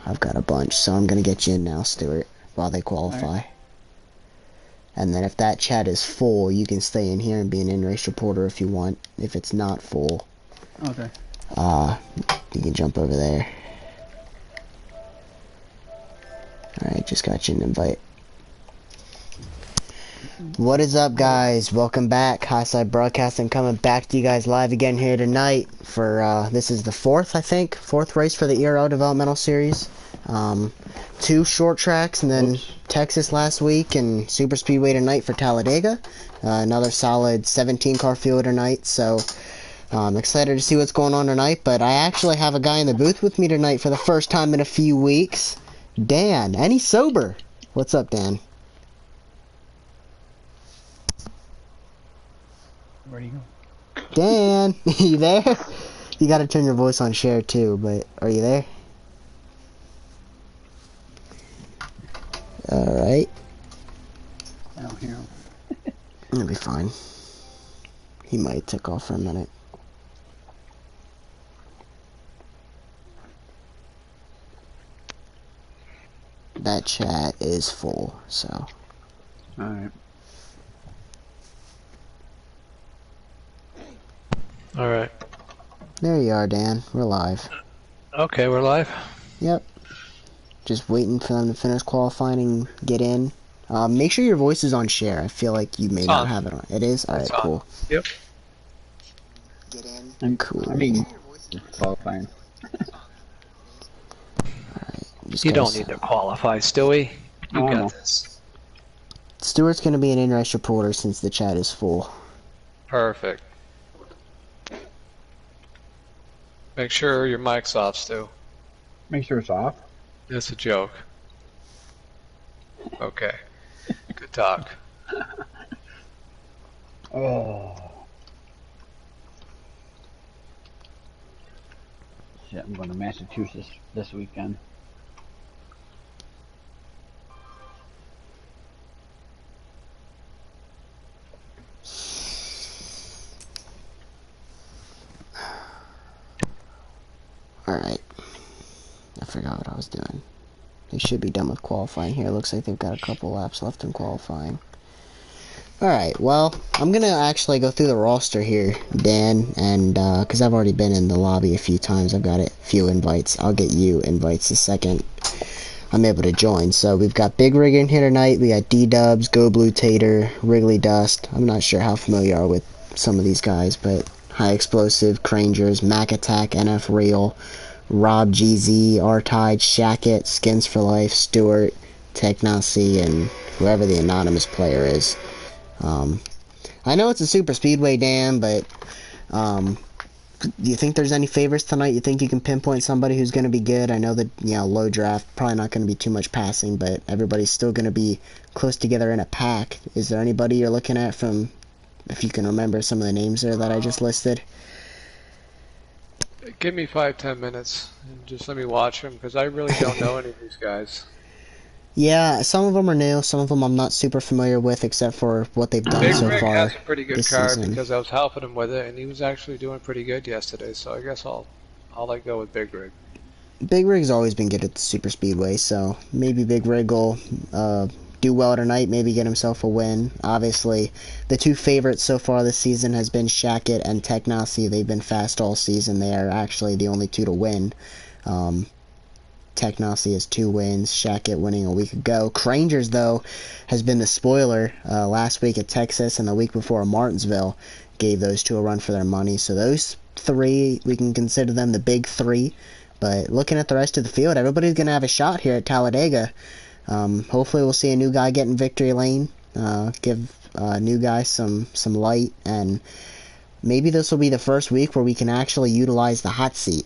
I've got a bunch, so I'm gonna get you in now, Stuart, while they qualify. Right. And then if that chat is full, you can stay in here and be an in-race reporter if you want. If it's not full, Okay. you can jump over there. Alright, just got you an invite. What is up, guys? Welcome back. Highside Broadcasting coming back to you guys live again here tonight for, this is the fourth race for the ERL Developmental Series. 2 short tracks and then Texas last week and Super Speedway tonight for Talladega. Another solid 17 car field tonight, so I'm excited to see what's going on tonight, but I actually have a guy in the booth with me tonight for the first time in a few weeks. Dan, and he's sober. What's up, Dan? Where'd he go? Dan, you there? You gotta turn your voice on share too, but are you there? Alright. I don't hear him. It'll be fine. He might take off for a minute. That chat is full, so. Alright. Alright. There you are, Dan. We're live. Okay, we're live. Yep. Just waiting for them to finish qualifying and get in. Make sure your voice is on share. I feel like you may not have it on. It is? Alright, cool. Yep. Get in. Cool. I mean, qualifying. Alright. You don't need to qualify, Stewie. You Oh, got no. this. Stuart's gonna be an in-race reporter since the chat is full. Perfect. Make sure your mic's off, Stu. Make sure it's off. It's a joke. Okay. Good talk. Oh. Shit, I'm going to Massachusetts this weekend. Alright. I forgot what I was doing. They should be done with qualifying here. Looks like they've got a couple laps left in qualifying. Alright, well, I'm gonna actually go through the roster here, Dan, and, because I've already been in the lobby a few times. I've got a few invites. I'll get you invites the second I'm able to join. So we've got Big Rig in here tonight. We got D-Dubs, Go Blue Tater, Wrigley Dust. I'm not sure how familiar you are with some of these guys, but High Explosive, Crangers, Mac Attack, NF Real, Rob GZ, R-Tide, Shackett, Skins for Life, Stewart, Technacy, and whoever the anonymous player is. I know it's a super speedway, Dan, but do you think there's any favorites tonight? You think you can pinpoint somebody who's going to be good? I know that, you know, low draft, probably not going to be too much passing, but everybody's still going to be close together in a pack. Is there anybody you're looking at from, if you can remember some of the names there that I just listed? Give me 5-10 minutes and just let me watch them because I really don't know any of these guys. Yeah, some of them are new, some of them I'm not super familiar with except for what they've done Big so Rick far has a pretty good this car season. because I was helping him with it and he was actually doing pretty good yesterday, so I guess I'll let go with Big Rig. Big Rig's always been good at the super speedway, so maybe Big Rig will do well tonight, maybe get himself a win. Obviously, the two favorites so far this season has been Shackett and Technacy. They've been fast all season. They are actually the only two to win. Technacy has 2 wins, Shackett winning a week ago. Crangers, though, has been the spoiler. Last week at Texas and the week before at Martinsville gave those two a run for their money. So those 3, we can consider them the big 3. But looking at the rest of the field, everybody's going to have a shot here at Talladega. Hopefully we'll see a new guy get in victory lane, give a new guy some light, and maybe this will be the first week where we can actually utilize the hot seat.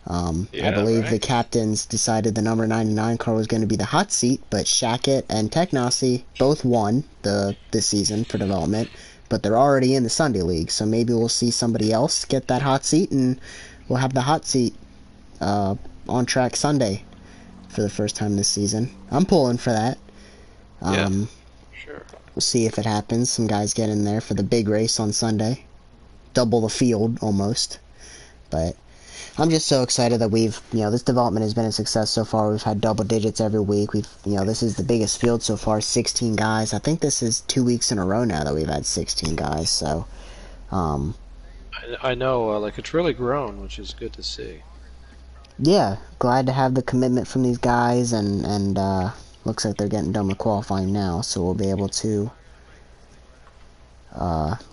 I believe the captains decided the number 99 car was going to be the hot seat, but Shackett and Technacy both won this season for development, but they're already in the Sunday League, so maybe we'll see somebody else get that hot seat, and we'll have the hot seat on track Sunday for the first time this season. I'm pulling for that. Sure. We'll see if it happens. Some guys get in there for the big race on Sunday. Double the field, almost. But I'm just so excited that this development has been a success so far. We've had double digits every week. This is the biggest field so far, 16 guys. I think this is 2 weeks in a row now that we've had 16 guys. So, I know, like it's really grown, which is good to see. yeah, glad to have the commitment from these guys, and looks like they're getting done with qualifying now, so we'll be able to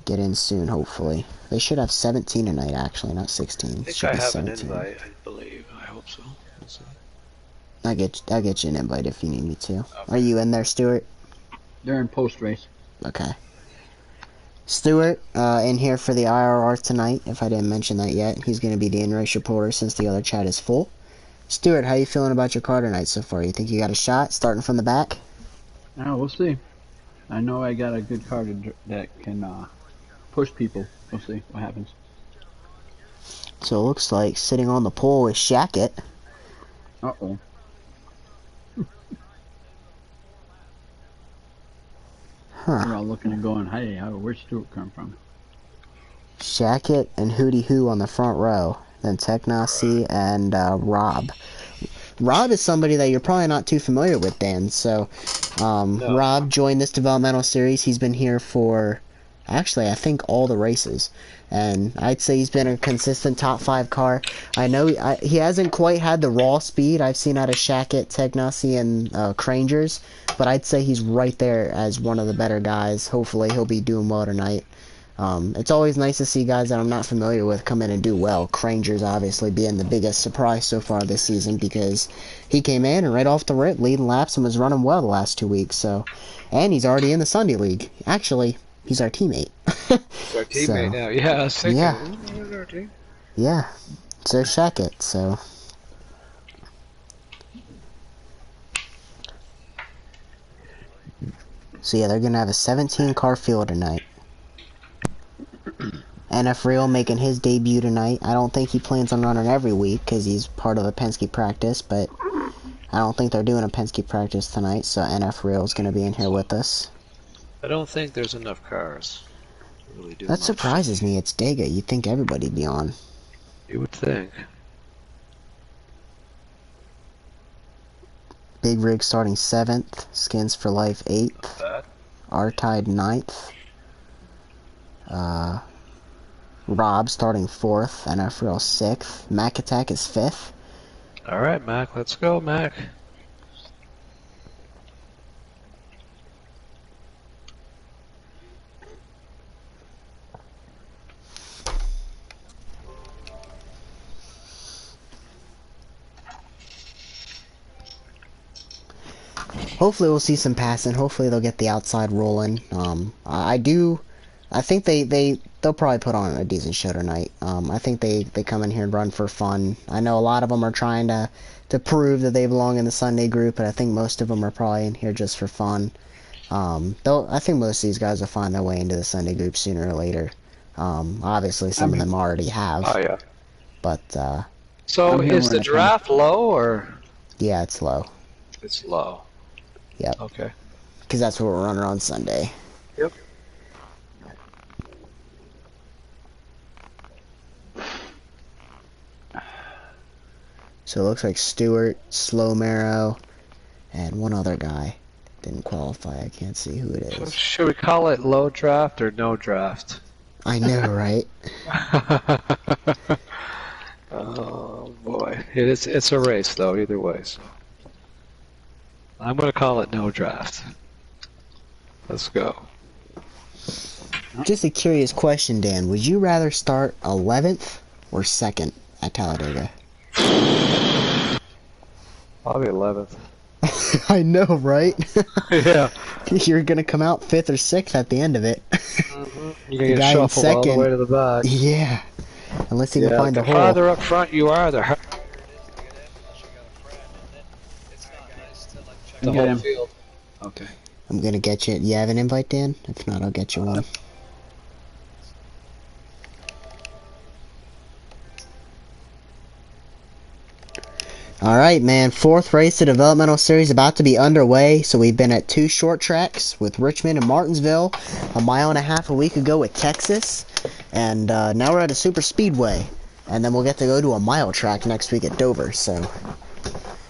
get in soon, hopefully. They should have 17 tonight, actually, not 16. I think Should I be have 17. an invite, I believe. I hope so. We'll see. I'll get you an invite if you need me to. Okay. Are you in there, Stuart? They're in post race. Okay. Stuart, in here for the IRR tonight, if I didn't mention that yet. He's going to be the in-race reporter since the other chat is full. Stuart, how you feeling about your car tonight so far? You think you got a shot, starting from the back? Oh, we'll see. I know I got a good car that can push people. We'll see what happens. So it looks like sitting on the pole is Shackett. Uh-oh. Huh. We're all looking and going, hey, where'd Stuart come from? Shackett and Hootie Hoo on the front row. Then Technasi and Rob. Rob is somebody that you're probably not too familiar with, Dan. So, No. Rob joined this developmental series. He's been here for, actually, I think all the races. And I'd say he's been a consistent top 5 car. I know he hasn't quite had the raw speed I've seen out of Shackett, Technasi, and Crangers. But I'd say he's right there as one of the better guys. Hopefully he'll be doing well tonight. It's always nice to see guys that I'm not familiar with come in and do well. Cranger's obviously being the biggest surprise so far this season because he came in and right off the rip leading laps and was running well the last 2 weeks. So, and he's already in the Sunday League. Actually, he's our teammate. He's our teammate now. Yeah, I was thinking, yeah. who's our team? Yeah, so Shackett. So. So yeah, they're gonna have a 17 car field tonight. NF Real making his debut tonight. I don't think he plans on running every week because he's part of a Penske practice, but I don't think they're doing a Penske practice tonight, so NF Real is going to be in here with us. I don't think there's enough cars to really do That much. surprises me. It's Dega. You'd think everybody'd be on. You would think. Big Rig starting 7th. Skins for Life 8th. Bad. R-Tide 9th. Rob starting 4th. NF Real 6th. Mac Attack is 5th. Alright, Mac. Let's go, Mac. Hopefully we'll see some passing. Hopefully they'll get the outside rolling. I think they'll probably put on a decent show tonight. I think they come in here and run for fun. I know a lot of them are trying to prove that they belong in the Sunday group, but I think most of them are probably in here just for fun. I think most of these guys will find their way into the Sunday group sooner or later. Obviously some of them already have. Oh, yeah. But, so is the draft low or? Yeah, it's low. It's low. Yep. Okay. Because that's what we're running on Sunday. Yep. So it looks like Stewart, Slow Marrow, and one other guy didn't qualify. I can't see who it is. Should we call it low draft or no draft? I know, right? Oh boy, it's a race though either way. So I'm gonna call it no draft. Let's go. Just a curious question, Dan. Would you rather start 11th or 2nd at Talladega? Probably 11th. I know, right? Yeah. You're gonna come out 5th or 6th at the end of it. You're gonna get shuffled all the way to the back. Yeah. Unless you can find a the hole. farther up front you are, the harder the whole field. Okay. I'm gonna get you. You have an invite, Dan? If not, I'll get you one. Alright, man. 4th race of developmental series about to be underway. So we've been at 2 short tracks with Richmond and Martinsville. A mile and a half a week ago with Texas. And now we're at a super speedway. And then we'll get to go to a mile track next week at Dover, so.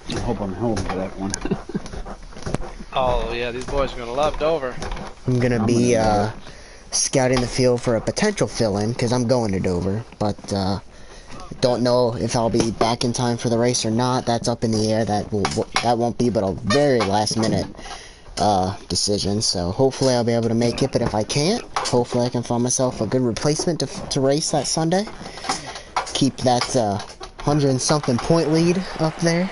I hope I'm home for that one. Oh, yeah, these boys are going to love Dover. I'm gonna I'm be, gonna love scouting the field for a potential fill-in, because I'm going to Dover, but, don't know if I'll be back in time for the race or not. That's up in the air. That won't be but a very last minute decision. So hopefully I'll be able to make it. But if I can't, hopefully I can find myself a good replacement to race that Sunday. Keep that 100 and something point lead up there.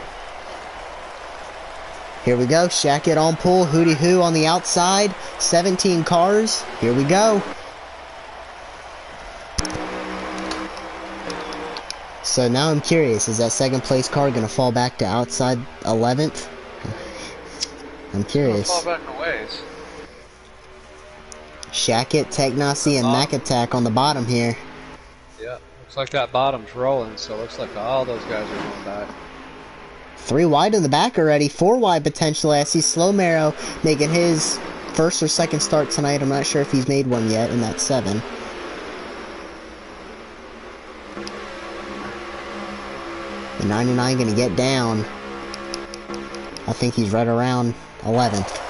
Here we go. Shackett on pull. Hootie Hoo on the outside. 17 cars. Here we go. So now I'm curious, is that second place car going to fall back to outside 11th? I'm curious. Fall back a ways. Shackett, Technasi, and Macatak on the bottom here. Yeah, looks like that bottom's rolling, so it looks like all those guys are going back. 3 wide in the back already, 4 wide potentially. I see Slow Marrow making his first or second start tonight. I'm not sure if he's made one yet in that 7. The 99 going to get down. I think he's right around 11th.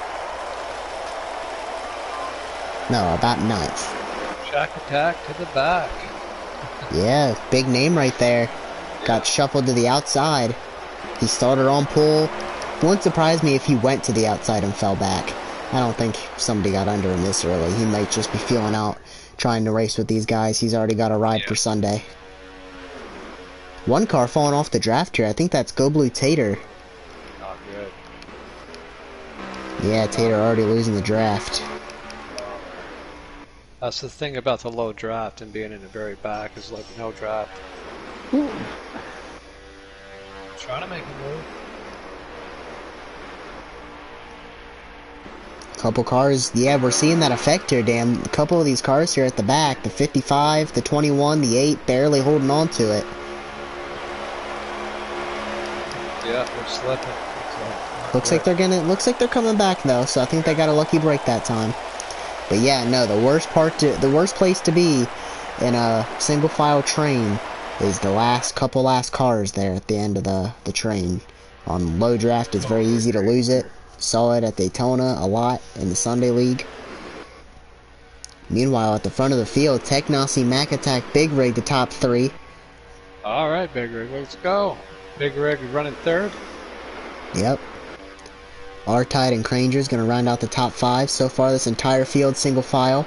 No, about 9th. Shack attack to the back. Yeah, big name right there. Got shuffled to the outside. He started on pull. Wouldn't surprise me if he went to the outside and fell back. I don't think somebody got under him this early. He might just be feeling out, trying to race with these guys. He's already got a ride for Sunday. One car falling off the draft here. I think that's Go Blue Tater. Not good. Yeah, Tater already losing the draft. That's the thing about the low draft and being in the very back is like no draft. Ooh. Trying to make a move. Couple cars, yeah, we're seeing that effect here, damn. A couple of these cars here at the back, the 55, the 21, the 8, barely holding on to it. Yeah, they're slipping. Looks like they're coming back though, so I think they got a lucky break that time. But yeah, no, the worst place to be in a single file train is the last cars there at the end of the train. On low draft, it's very easy to lose it. Saw it at Daytona a lot in the Sunday League. Meanwhile, at the front of the field, Technasi, Mac Attack, Big Rig, the top 3. All right, Big Rig, let's go. Big Rig running third. Yep. R-Tide and Cranger's going to round out the top 5. So far, this entire field, single file.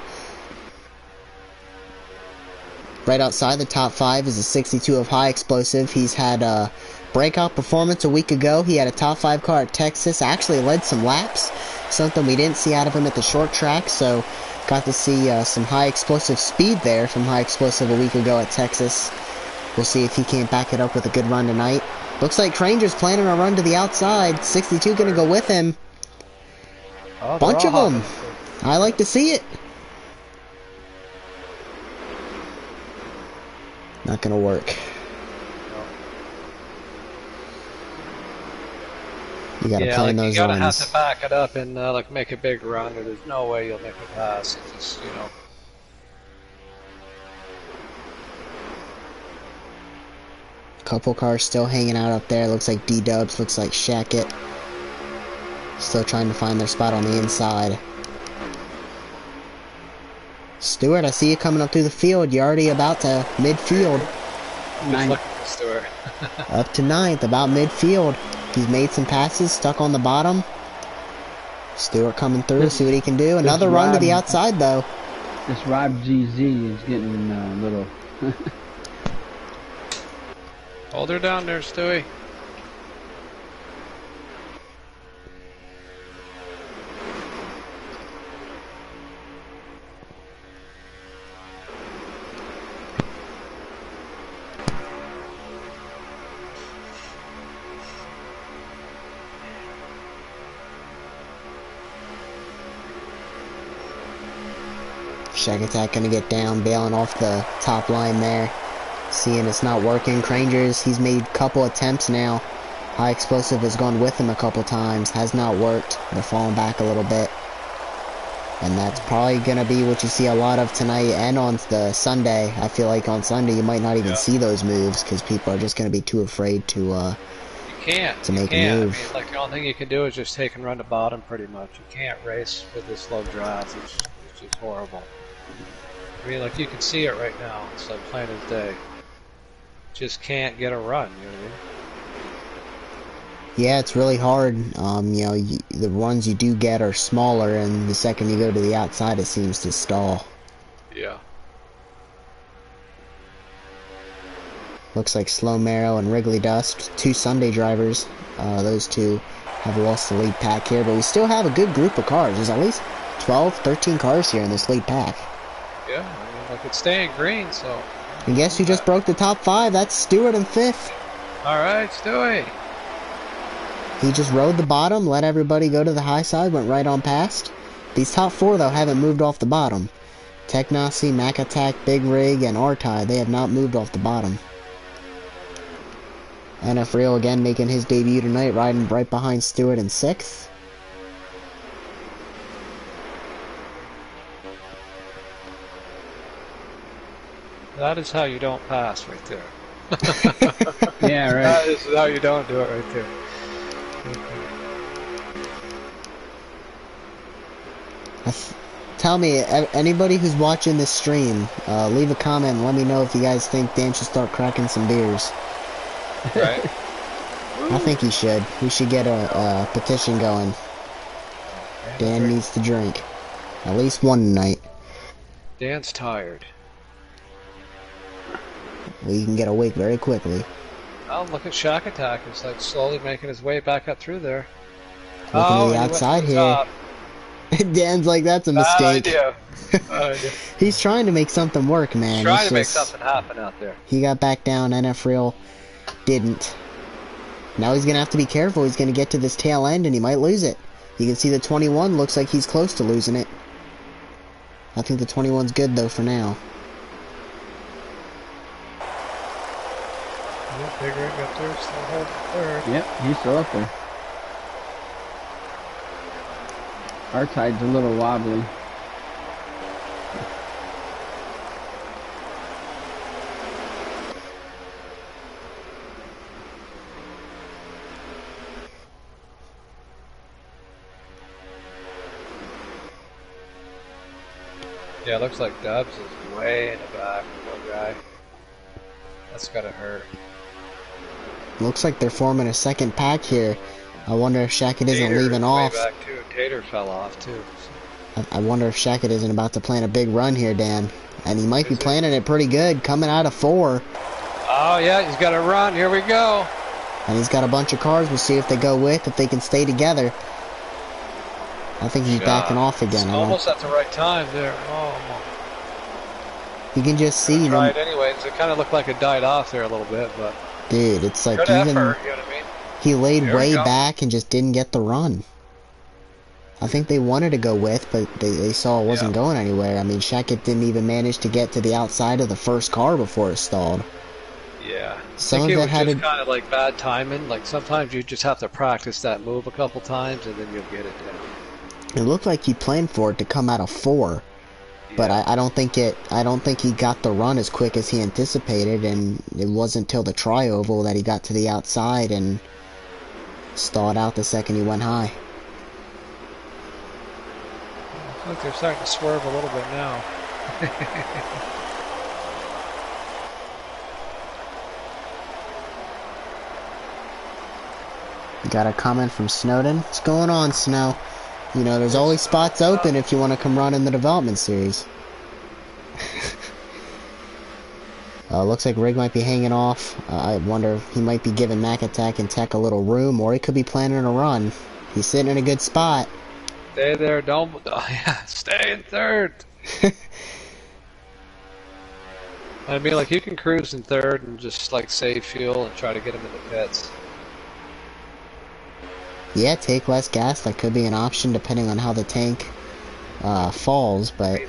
Right outside the top 5 is a 62 of High Explosive. He's had a breakout performance a week ago. He had a top 5 car at Texas. Actually led some laps. Something we didn't see out of him at the short track. So, got to see some High Explosive speed there from High Explosive a week ago at Texas. We'll see if he can't back it up with a good run tonight. Looks like Cranger's planning a run to the outside. 62 going to go with him. Oh, Bunch of them. I like to see it. Not going to work. You got to plan those you gotta runs. have to back it up and like make a big run, or there's no way you'll make a pass. It's just, you know. Couple cars still hanging out up there. Looks like D-Dubs. Looks like Shackett. Still trying to find their spot on the inside. Stewart, I see you coming up through the field. You're already about to midfield. Stewart. Up to 9th, about midfield. He's made some passes, stuck on the bottom. Stewart coming through, see what he can do. Another run to the outside, though. This Rob GZ is getting a little... Hold her down there, Stewie. Shack Attack gonna get down, bailing off the top line there. Seeing it's not working. Cranger's, he's made a couple attempts now. High Explosive has gone with him a couple times. Has not worked. They're falling back a little bit. And that's probably going to be what you see a lot of tonight and on the Sunday. I feel like on Sunday you might not even see those moves because people are just going to be too afraid to make a move. I mean, like, the only thing you can do is just take and run to bottom pretty much. You can't race with this low draft. It's just horrible. I mean, like, you can see it right now. It's like plain as day. Just can't get a run, you know what I mean? Yeah, it's really hard. You know, the runs you do get are smaller, and the second you go to the outside, it seems to stall. Yeah. Looks like Slow Marrow and Wrigley Dust, two Sunday drivers. Those two have lost the lead pack here, but we still have a good group of cars. There's at least 12, 13 cars here in this lead pack. Yeah, I mean, like, it's staying green, so... And guess who just broke the top 5? That's Stewart in 5th. Alright, Stewie. He just rode the bottom, let everybody go to the high side, went right on past. These top 4, though, haven't moved off the bottom. Technasi, Mac Attack, Big Rig, and R-Tie, they have not moved off the bottom. NF Real again making his debut tonight, riding right behind Stewart in 6th. That is how you don't pass right there. Yeah, right. That is how you don't do it right there. Tell me, anybody who's watching this stream, leave a comment and let me know if you guys think Dan should start cracking some beers. Right? I think he should. We should get a petition going. Dan needs to drink. At least one tonight. Dan's tired. We can get awake very quickly. Oh, look at Shack Attack. He's like slowly making his way back up through there. Looking to the outside here. Dan's like, that's a mistake. Bad idea. He's trying to make something work, man. He's trying to make something happen out there. He got back down. NF Real didn't. Now he's going to have to be careful. He's going to get to this tail end and he might lose it. You can see the 21 looks like he's close to losing it. I think the 21's good, though, for now. Big Rig up there, still holding third. Yep, he's still up there. Our tide's a little wobbly. Yeah, it looks like Dubs is way in the back, poor guy. That's gotta hurt. Looks like they're forming a second pack here. I wonder if Shackett isn't leaving off. Way back too. Tater fell off too. I wonder if Shackett isn't about to plan a big run here, Dan. And he might be planning it pretty good, coming out of 4. Oh yeah, he's got a run. Here we go. And he's got a bunch of cars. We'll see if they go with, if they can stay together. I think he's backing off again. It's almost at the right time there. Oh. You can just see them. Right, anyways, it kind of looked like it died off there a little bit, but... Dude, it's like good even... effort, you know what I mean? He laid way back and just didn't get the run. I think they wanted to go with, but they saw it wasn't going anywhere. I mean, Shackett didn't even manage to get to the outside of the first car before it stalled. Yeah. Some I of think it it was had just kind of like bad timing. Like, sometimes you just have to practice that move a couple times, and then you'll get it down. It looked like he planned for it to come out of 4. But I don't think he got the run as quick as he anticipated, and it wasn't until the tri-oval that he got to the outside and stalled out the second he went high. I think they're starting to swerve a little bit now. Got a comment from Snowden. What's going on, Snow? You know, there's always spots open if you want to come run in the development series. Looks like Rig might be hanging off. I wonder if he might be giving Mac Attack and Tech a little room, or he could be planning a run. He's sitting in a good spot. Stay there, don't... yeah, stay in third. I mean, like, you can cruise in third and just, like, save fuel and try to get him in the pits. Yeah, take less gas. That could be an option depending on how the tank falls, but...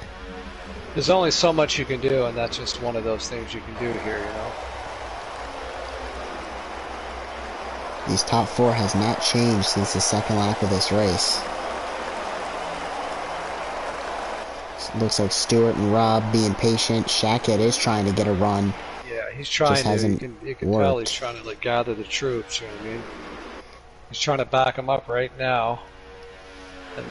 There's only so much you can do, and that's just one of those things you can do here, you know? These top 4 has not changed since the second lap of this race. Looks like Stewart and Rob being patient. Shackett is trying to get a run. Yeah, he's trying Just to. hasn't You can tell he's worked. trying to like gather the troops. You know what I mean? He's trying to back them up right now,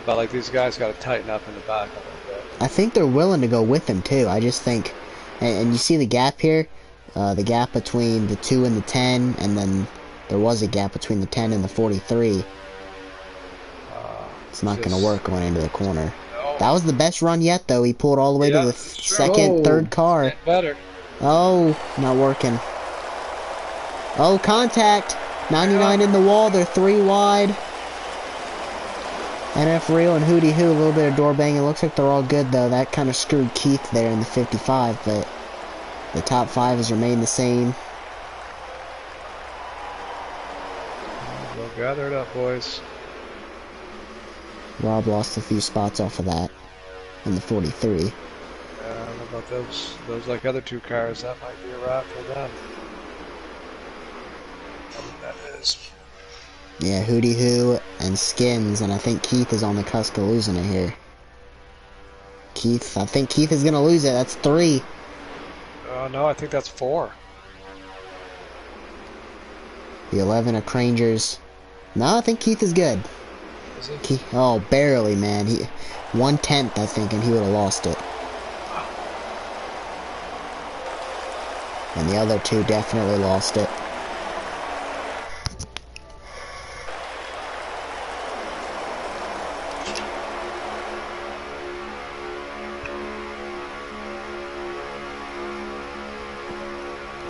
but like these guys got to tighten up in the back a little bit. I think they're willing to go with him too. I just think, and you see the gap here, the gap between the 2 and the 10, and then there was a gap between the 10 and the 43. It's not going to work going into the corner. No. That was the best run yet, though. He pulled all the way to the second, third car. Getting better. Oh, not working. Oh, contact. 99 in the wall. They're 3 wide. NF Rio and Hootie Hoo, a little bit of door banging. Looks like they're all good, though. That kind of screwed Keith there in the 55, but the top 5 has remained the same. Well, gather it up, boys. Rob lost a few spots off of that in the 43. I don't know about those like other 2 cars. That might be a wrap for them. I think that is. Yeah, Hootie Hoo and Skins, and I think Keith is on the cusp of losing it here. Keith, I think Keith is going to lose it. That's 3. Oh, no, I think that's 4. The 11 of Crangers. No, I think Keith is good. Is he? Keith, oh, barely, man. 1/10, I think, and he would have lost it. And the other 2 definitely lost it.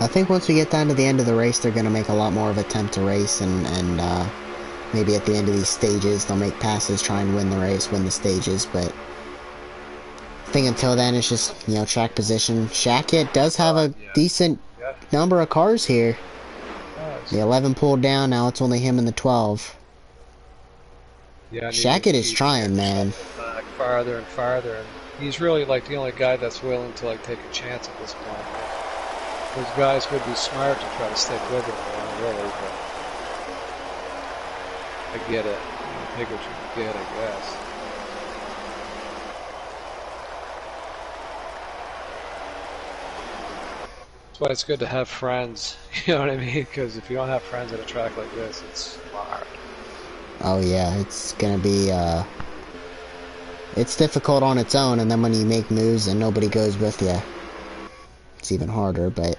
I think once we get down to the end of the race, they're going to make a lot more of an attempt to race, and maybe at the end of these stages, they'll make passes, try and win the race, win the stages, but I think until then, it's just, you know, track position. Shackett does have a decent number of cars here. The 11 pulled down, now it's only him and the 12. Yeah, Shackett is trying, man. Back farther and farther, and he's really like the only guy that's willing to like take a chance at this point. Those guys would be smart to try to stick with him, really, but I get it. You take what you get, I guess. That's why it's good to have friends, you know what I mean? Because if you don't have friends at a track like this, it's hard. Oh yeah, it's gonna be, it's difficult on its own, and then when you make moves and nobody goes with you, it's even harder. But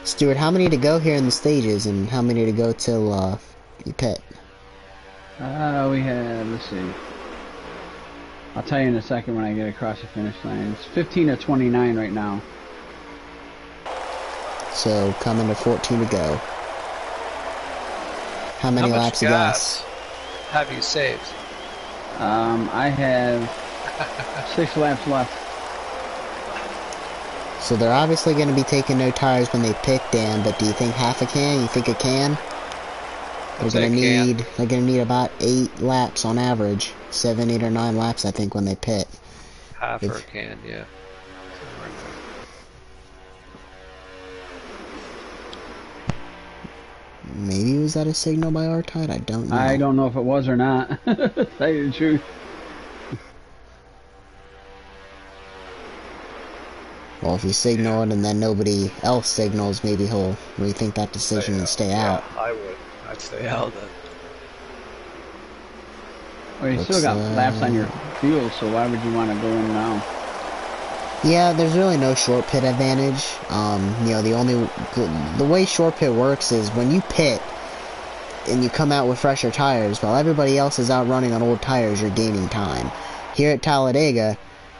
Stuart, how many to go here in the stages, and how many to go till you pit? We have, let's see. I'll tell you in a second when I get across the finish line. It's 15 to 29 right now. So coming to 14 to go. How many laps of gas have you saved? I have 6 laps left. So they're obviously going to be taking no tires when they pit, Dan, but do you think half a can? You think a can? They're gonna need about 8 laps on average. 7, 8, or 9 laps, I think, when they pit. Half or a can, yeah. Maybe was that a signal by R-Tide? I don't know. I don't know if it was or not. Tell you the truth. Well, if you signal it and then nobody else signals, maybe he'll rethink that decision and stay out. I would. I'd stay out then. Well, you still got laps on your fuel, so why would you want to go in now? Yeah, there's really no short pit advantage. You know, the way short pit works is when you pit and you come out with fresher tires, while everybody else is out running on old tires, you're gaining time. Here at Talladega,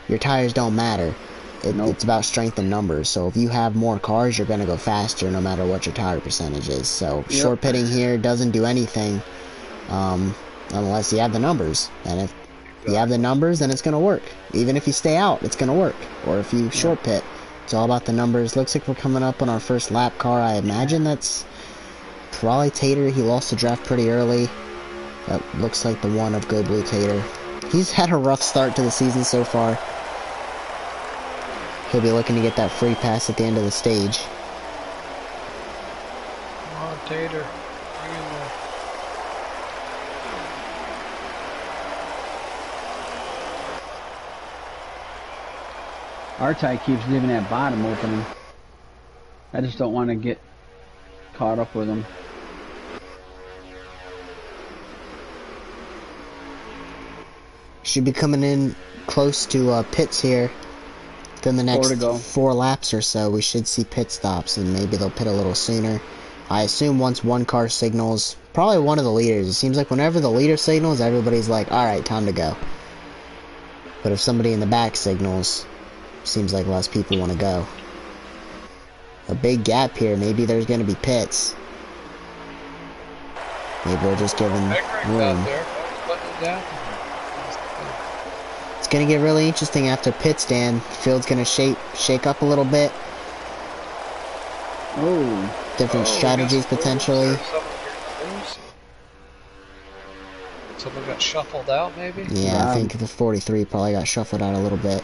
your tires don't matter. It's about strength and numbers. So if you have more cars, you're going to go faster no matter what your tire percentage is. So short pitting here doesn't do anything unless you have the numbers. And if you have the numbers, then it's going to work. Even if you stay out, it's going to work. Or if you short pit, it's all about the numbers. Looks like we're coming up on our first lap car. I imagine that's probably Tater. He lost the draft pretty early. That looks like the one of Go Blue Tater. He's had a rough start to the season so far. He'll be looking to get that free pass at the end of the stage. Come on, Tater. Hang in there. Our tie keeps leaving that bottom opening. I just don't want to get caught up with them. Should be coming in close to pits here. Within the next 4 laps or so, we should see pit stops, and maybe they'll pit a little sooner. I assume once one car signals, probably one of the leaders. It seems like whenever the leader signals, everybody's like, alright, time to go. But if somebody in the back signals, seems like less people want to go. A big gap here. Maybe there's going to be pits. Maybe we're just giving room. It's going to get really interesting after pits, Dan. The field's going to shake up a little bit. Oh. Different strategies potentially. Someone got shuffled out, maybe? Yeah, I think the 43 probably got shuffled out a little bit.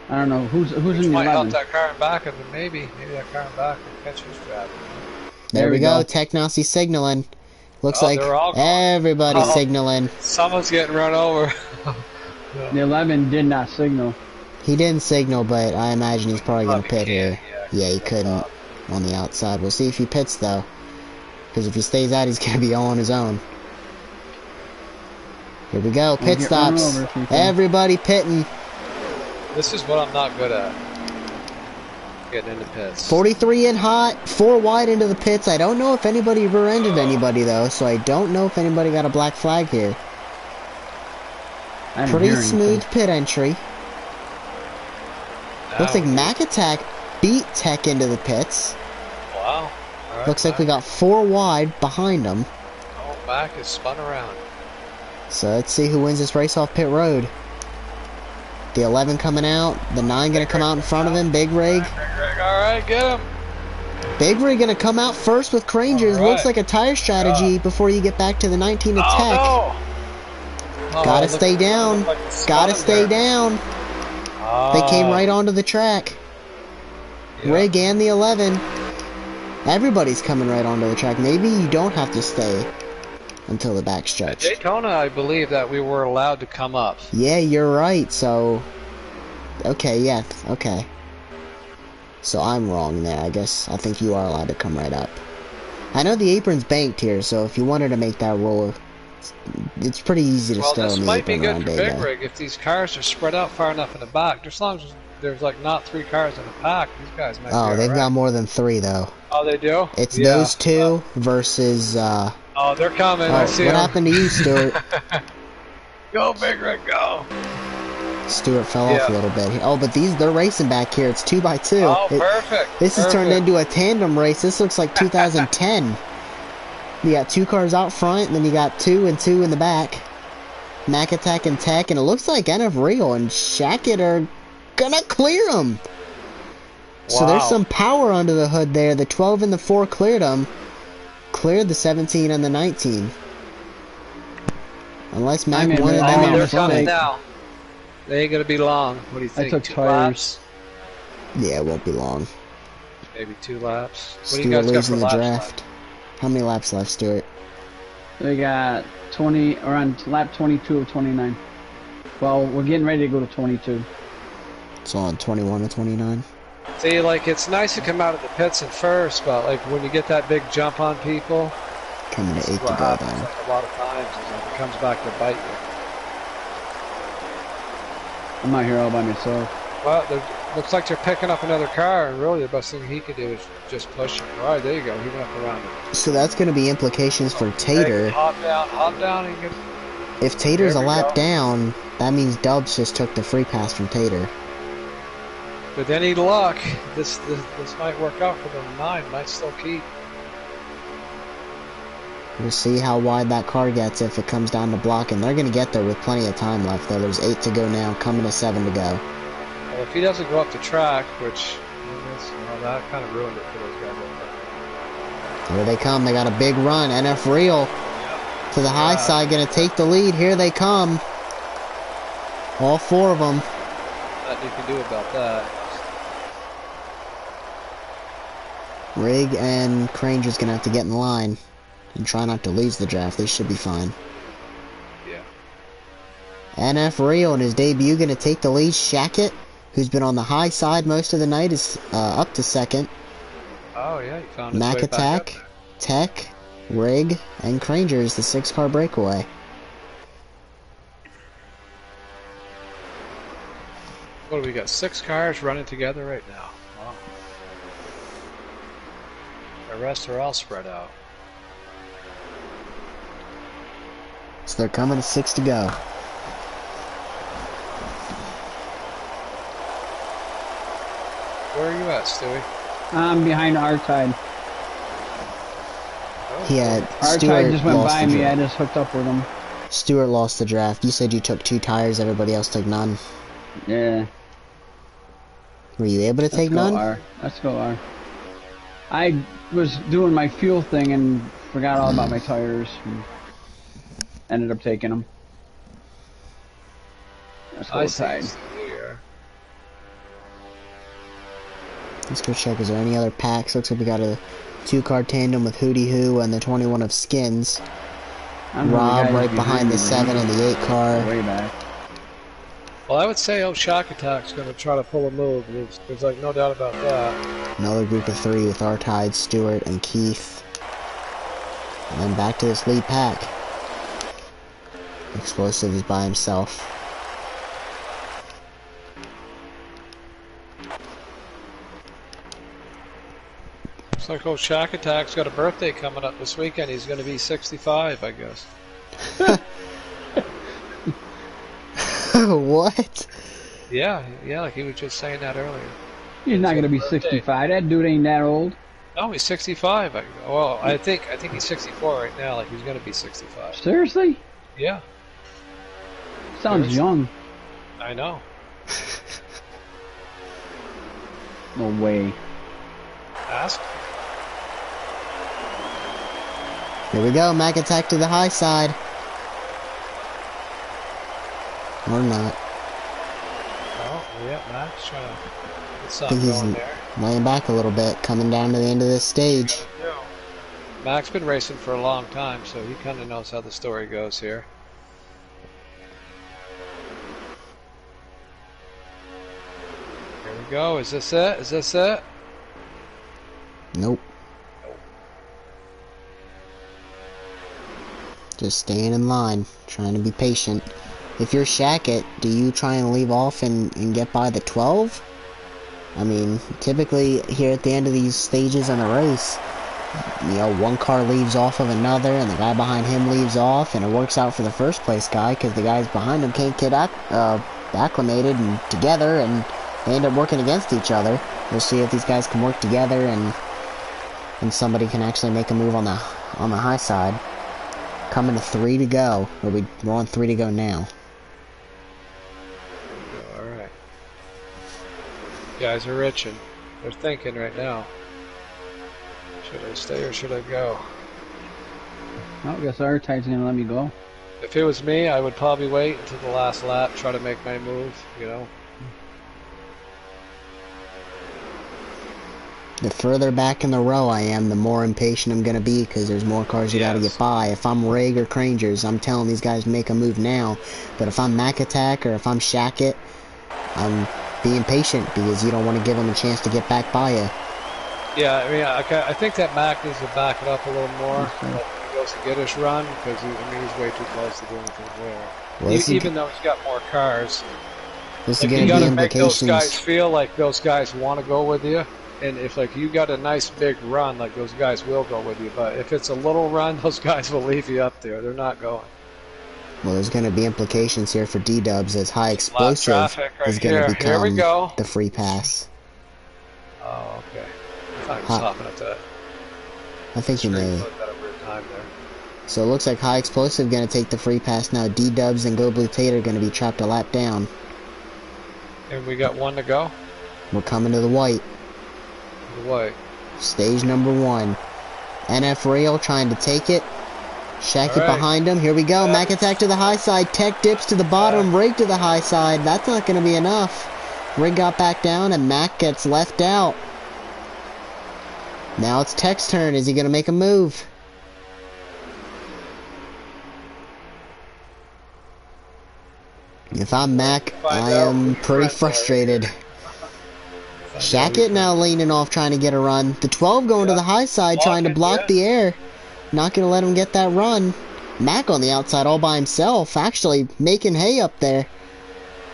I don't know who's in the 11. Might help that car in back of him, maybe that car in back will catch his driver. There we go. Technosy signaling. Looks like everybody's signaling. Someone's getting run over. The 11 did not signal. He didn't signal, but I imagine he's probably going to pit here. Yeah, he couldn't on the outside. We'll see if he pits, though. Because if he stays out, he's going to be all on his own. Here we go. Pit stops. Everybody pitting. This is what I'm not good at. Getting into pits. 43 in hot, 4 wide into the pits. I don't know if anybody rear-ended anybody, though, so I don't know if anybody got a black flag here. Pretty smooth pit entry. Looks like Mac Attack beat Tech into the pits. Wow. Right, looks like we got 4 wide behind them. Oh, Mac is spun around. So let's see who wins this race off pit road. The 11 coming out. The 9 going to come out in front of him. Big Rig. Alright, get him. Big Rig going to come out first with Crangers. Right. Looks like a tire strategy before you get back to the 19 to Tech. No. Gotta stay down. Gotta stay down. They came right onto the track. Yeah. Rig and the 11. Everybody's coming right onto the track. Maybe you don't have to stay until the back stretch. At Daytona, I believe that we were allowed to come up. Yeah, you're right. So, okay, yeah, okay. So I'm wrong there. I guess I think you are allowed to come right up. I know the apron's banked here, so if you wanted to make that rule, it's pretty easy to still on the apron around Daytona. Well, this might be good for Big Rig if these cars are spread out far enough in the back. As long as there's like not 3 cars in the pack, these guys might be all right. They've got more than 3 though. Oh, they do? It's those 2 versus oh, they're coming. I see what happened to you, Stuart? Go, Big Rig, go. Stuart fell off a little bit. Oh, but they're racing back here. It's 2x2. Oh, perfect. This has turned into a tandem race. This looks like 2010. You got 2 cars out front, and then you got 2 and 2 in the back. Mac Attack and Tech, and it looks like NF Real and Shackett are gonna clear them. Wow. So there's some power under the hood there. The 12 and the 4 cleared them. Cleared the 17 and the 19. Unless Mac wanted them out front. Now. They ain't gonna be long. What do you think? I took 2 laps? Yeah, it won't be long. Maybe 2 laps. What Stuart do you guys got for losing the draft. Left? How many laps left, Stuart? We got 20, around lap 22 of 29. Well, we're getting ready to go to 22. So on 21 or 29? See, like, it's nice to come out of the pits in first, but, like, when you get that big jump on people... Coming to 8 to go, then. Like, a lot of times, it comes back to bite you. I'm out here all by myself. Well, looks like they're picking up another car, and really the best thing he could do is just push him. All right, there you go. He went up around it. So that's going to be implications for Tater. Hop down, and get... If Tater's a lap down, that means Dubs just took the free pass from Tater. With any luck, this might work out for them. 9 might still keep. We'll see how wide that car gets if it comes down to blocking. They're going to get there with plenty of time left, though. There's 8 to go now, coming to 7 to go. Well, if he doesn't go up the track, which, that kind of ruined it for those guys up there. Here they come. They got a big run. NF Real to the high side, going to take the lead. Here they come. All 4 of them. Nothing you can do about that. Rig and Cranger's going to have to get in line and try not to lose the draft. They should be fine. Yeah. NF Real in his debut going to take the lead. Shackett, who's been on the high side most of the night, is up to second. Oh yeah, he found his Mac way back up Attack, there. Tech, Rig, and Kranger is the 6-car breakaway. What do we got? 6 cars running together right now. Wow. The rest are all spread out. So they're coming to 6 to go. Where are you at, Stewie? I'm behind our side. Oh, He had Our Stewart side just went lost by the me. I draft. just hooked up with him. Stewart lost the draft. You said you took 2 tires. Everybody else took none. Yeah. Were you able to Let's take go none? R. Let's go R. I was doing my fuel thing and forgot all about my tires. And ended up taking them. Let's go I see. side. Here. Let's go check. Is there any other packs? Looks like we got a 2-car tandem with Hootie Hoo and the 21 of Skins. I don't know the Rob guys right behind me, the but 7 and the 8 car. Way back. Well, I would say Shock Attack's going to try to pull a move. There's like no doubt about that. Another group of 3 with R-Tide, Stewart, and Keith. And then back to this lead pack. Explosive is by himself. Looks like Shock Attack's got a birthday coming up this weekend. He's going to be 65, I guess. What? Yeah, like he was just saying that earlier. He's not gonna be birthday. 65. That dude ain't that old. No, he's 65. Well, I think he's 64 right now. Like he's going to be 65. Seriously? Yeah, Sounds Seriously? young. I know. No way. Ask. Here we go, Mac Attack to the high side. Or not. Oh, yeah, Max trying to get I think something he's going there. laying back a little bit, coming down to the end of this stage. Yeah. Mac's been racing for a long time, so he kind of knows how the story goes here. Here we go. Is this it? Is this it? Nope. Just staying in line, trying to be patient. If you're Shackett, do you try and leave off and get by the 12? I mean, typically here at the end of these stages in the race, you know, one car leaves off of another and the guy behind him leaves off, and it works out for the first place guy because the guys behind him can't get acclimated and together, and they end up working against each other. We'll see if these guys can work together and somebody can actually make a move on the high side. Coming to 3 to go. We're on 3 to go now. Alright. Guys are itching. They're thinking right now. Should I stay or should I go? I guess our tide's gonna let me go. If it was me, I would probably wait until the last lap, try to make my move, you know. The further back in the row I am, the more impatient I'm going to be because there's more cars you got to Yes. get by. If I'm Rig or Krangers, I'm telling these guys to make a move now. But if I'm Mac Attack or if I'm Shackett, I'm being patient because you don't want to give them a chance to get back by you. Yeah, I mean, I think that Mac needs to back it up a little more when he goes to get his run, because he's way too close to do anything there. Well, Even though he's got more cars, this is like, going you to be gotta make those guys implications. feel like those guys want to go with you. And if like you got a nice big run, like those guys will go with you. But if it's a little run, those guys will leave you up there. They're not going. Well, there's going to be implications here for D-Dubs as High Explosive traffic right is going here. to Here we become go. the free pass. Oh, okay. I thought he was Hot. hopping at that. I think you may. Got a weird time there. So it looks like High Explosive going to take the free pass now. D-Dubs and Go Blue Tate are going to be trapped a lap down. And we got one to go. We're coming to the white. What? Stage number 1. NF Rail trying to take it. Shackett All right. behind him. Here we go. Yeah. Mac Attack to the high side. Tech dips to the bottom. Rig to the high side. That's not going to be enough. Rig got back down and Mac gets left out. Now it's Tech's turn. Is he going to make a move? If I'm Mac, Find I out am who pretty your friends are. frustrated. Find out who Shackett your now friends leaning off trying to get a run. The 12 going to Yeah. the high side trying to Blocking, block yeah. the air. Not going to let him get that run. Mac on the outside all by himself, actually making hay up there.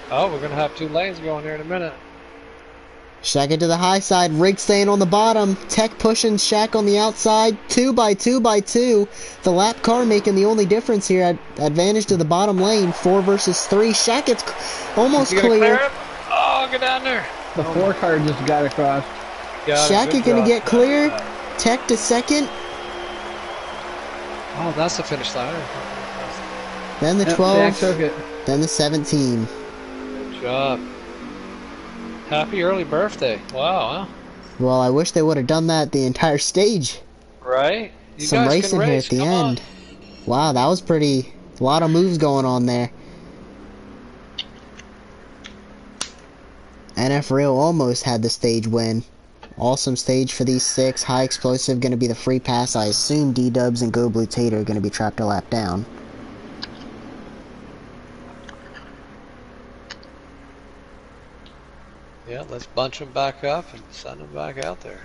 Oh, we're gonna have 2 lanes going here in a minute. Shackett to the high side, Rig staying on the bottom, Tech pushing Shaq on the outside, 2 by 2 by 2. The lap car making the only difference here, advantage to the bottom lane, 4 versus 3. Shackett's almost You gonna clear clear. him? Oh, get down there. The 4 car just got across. Shackett gonna get clear, Tech to second, Oh, that's the finish line. then the Yep, 12, Jack took it. then the 17. Good job. Happy early birthday. Wow, huh? Well, I wish they would have done that the entire stage. Right? You Some guys racing can here race. at the Come end. on. Wow, that was pretty... A lot of moves going on there. NF Real almost had the stage win. Awesome stage for these 6. High explosive going to be the free pass. I assume D-Dubs and Go Blue Tater are going to be trapped a lap down. Yeah, let's bunch them back up and send them back out there.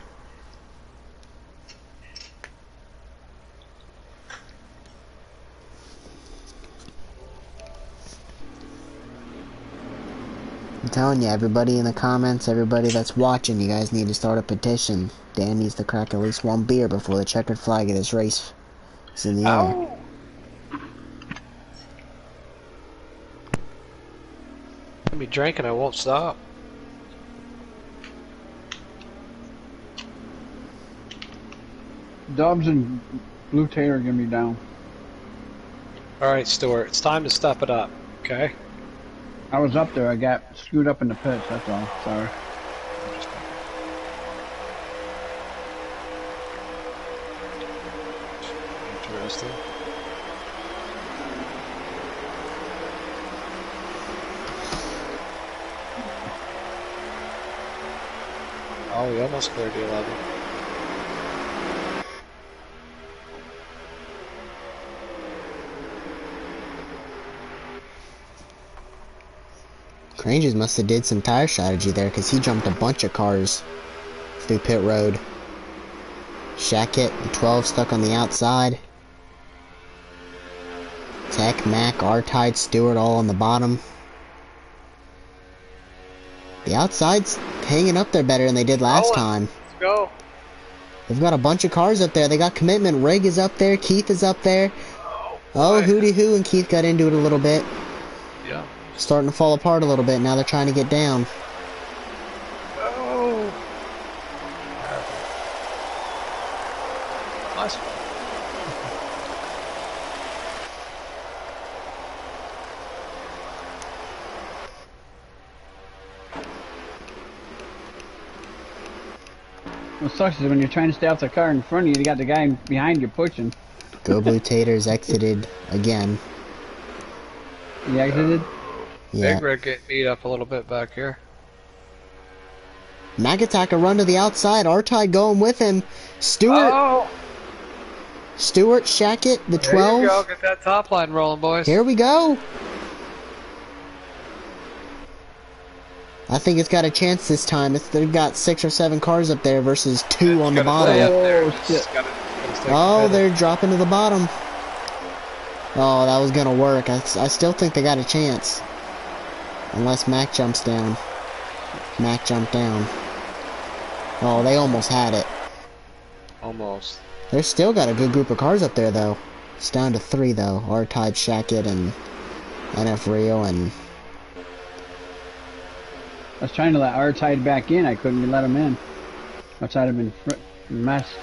I'm telling you, everybody in the comments, everybody that's watching, you guys need to start a petition. Dan needs to crack at least 1 beer before the checkered flag of this race is in the air. Ow! Let me drinking, I won't stop. Dubs and Blue Tater are gonna be down. Alright, Stuart, it's time to step it up, okay? I was up there. I got screwed up in the pits. That's all. Sorry. Interesting. Oh, we almost cleared the 11. Cranges must have did some tire strategy there because he jumped a bunch of cars through pit road. Shackett, the 12 stuck on the outside. Tech, Mac, R-Tide, Stewart all on the bottom. The outside's hanging up there better than they did last time. Let's go. They've got a bunch of cars up there. They got commitment. Rig is up there. Keith is up there. Oh, Hootie Hoo and Keith got into it a little bit. Yeah. Starting to fall apart a little bit. Now they're trying to get down. Oh. Nice one. What sucks is when you're trying to stay off the car in front of you, you got the guy behind you pushing. Go Blue Taters exited again. He exited. Yeah. Big Rig getting beat up a little bit back here. Mac attack a run to the outside. R-Tide going with him. Stewart. Oh! Stewart, Shackett, the There 12. you go. Get that top line rolling, boys. Here we go. I think it's got a chance this time. They've got 6 or 7 cars up there versus 2 on the bottom. Oh, shit. Oh, they're dropping to the bottom. Oh, that was going to work. I still think they got a chance. Unless Mac jumps down. Mac jumped down. Oh, they almost had it. Almost. They've still got a good group of cars up there, though. It's down to 3, though. R-Tide, Shackett, and NF Rio, and... I was trying to let R-Tide back in. I couldn't let him in. Else I'd have been messed.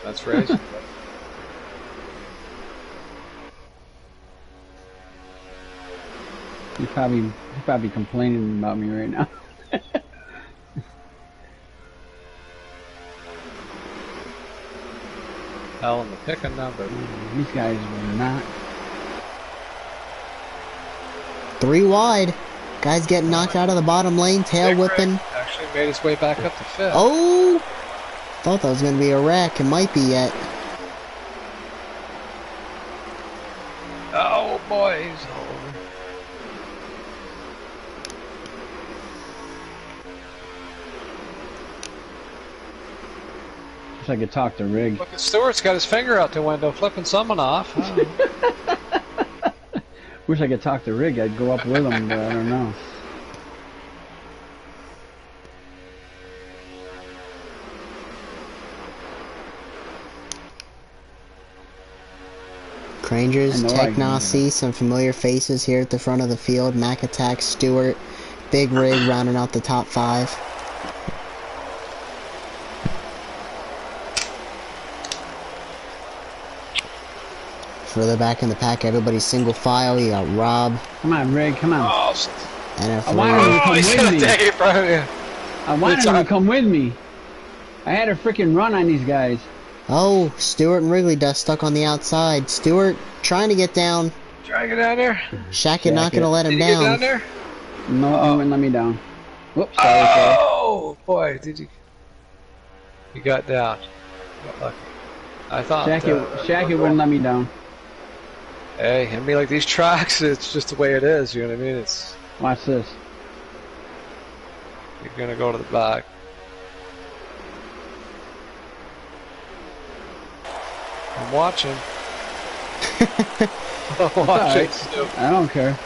That's racing. He's probably complaining about me right now. Hell in the picking number. These guys were not. 3 wide. Guy's getting knocked out of the bottom lane, tail Big whipping. Rig actually made his way back up to 5th. Oh! Thought that was going to be a wreck. It might be yet. Oh boy, he's over. Wish I could talk to Rig. Look at Stewart's got his finger out the window, flipping someone off. Oh. Wish I could talk to Rig. I'd go up with him, but I don't know. Rangers, I know I can Technosy, some familiar faces here at the front of the field. Mac Attack, Stewart, Big Rig rounding out the top 5. Further back in the pack, everybody's single file. You got Rob. Come on, Rig, come on. Oh, NF I wanted him to come he's with gonna me. take it from you. I wanted him to come with me. I had a freaking run on these guys. Oh, Stewart and Wrigley Dust stuck on the outside. Stewart trying to get down. Try to get down there. Shackett not going to let him Did you get down. down there? No, he wouldn't let me down. Whoops, sorry. Oh, boy, did you... You got down. Got lucky. I thought... Shackett wouldn't let me down. Hey, I mean, like, these tracks, it's just the way it is, you know what I mean? It's... Watch this. You're gonna go to the back. I'm watching. I'm watching. Right. I don't care.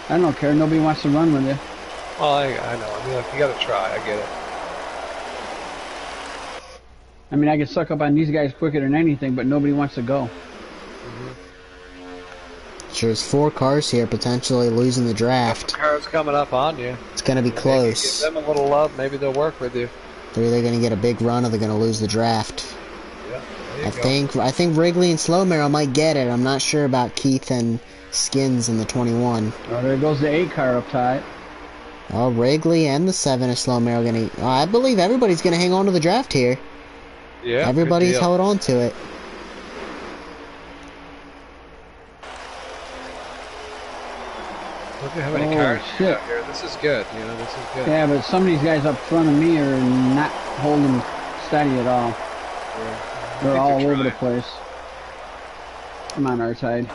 I don't care. Nobody wants to run with you. Well, I know. I mean, like, you gotta try. I get it. I mean, I can suck up on these guys quicker than anything, but nobody wants to go. Sure, there's 4 cars here potentially losing the draft. Cars coming up on you. It's going to be close. Give them a little love. Maybe they'll work with you. They're either going to get a big run or they're going to lose the draft. Yeah, there you go. I think Wrigley and Slow Marrow might get it. I'm not sure about Keith and Skins in the 21. Oh, there goes the 8 car up tight. Oh, Wrigley and the 7 is Slow Marrow going to... I believe everybody's going to hang on to the draft here. Yeah, everybody's held on to it. Look at how many cars you got here. This is good. You know, this is good. Yeah, but some of these guys up front of me are not holding steady at all. Yeah. They're all over the place. Come on, R-Tide.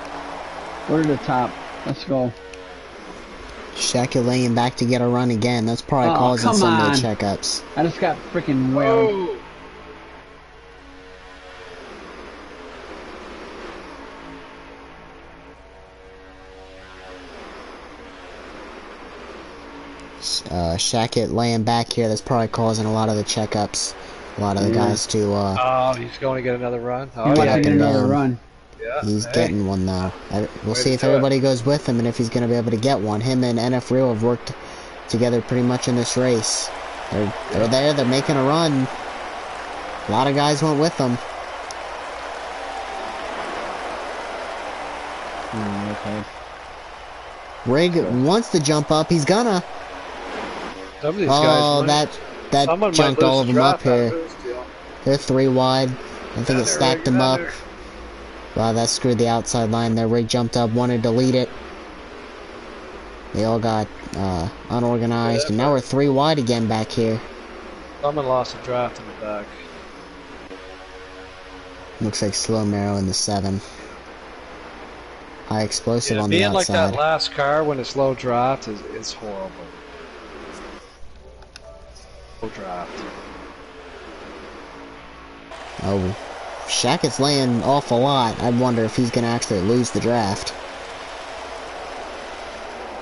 We're to the top. Let's go. Shackett laying back to get a run again. That's probably causing some of the checkups. I just got freaking whaled. Oh. Shackett laying back here. That's probably causing a lot of the checkups. A lot of the guys to. Oh, he's going to get another run. He wants to get another run. Yeah, he's getting one though. We'll see if everybody goes with him and if he's going to be able to get one. Him and NF Real have worked together pretty much in this race. They're there. They're making a run. A lot of guys went with them. Okay. Rig wants to jump up. He's gonna. Some of these guys that jumped all of them up here. They're 3 wide. I think it stacked them up. Wow, that screwed the outside line there. Rig jumped up, wanted to lead it. They all got unorganized, and now we're 3 wide again back here. Someone lost a draft in the back. Looks like Slow Marrow in the 7. High explosive on the being outside. like that last car when it's low draft is horrible. Low draft. Oh, Shackett's laying off a lot. I wonder if he's going to actually lose the draft.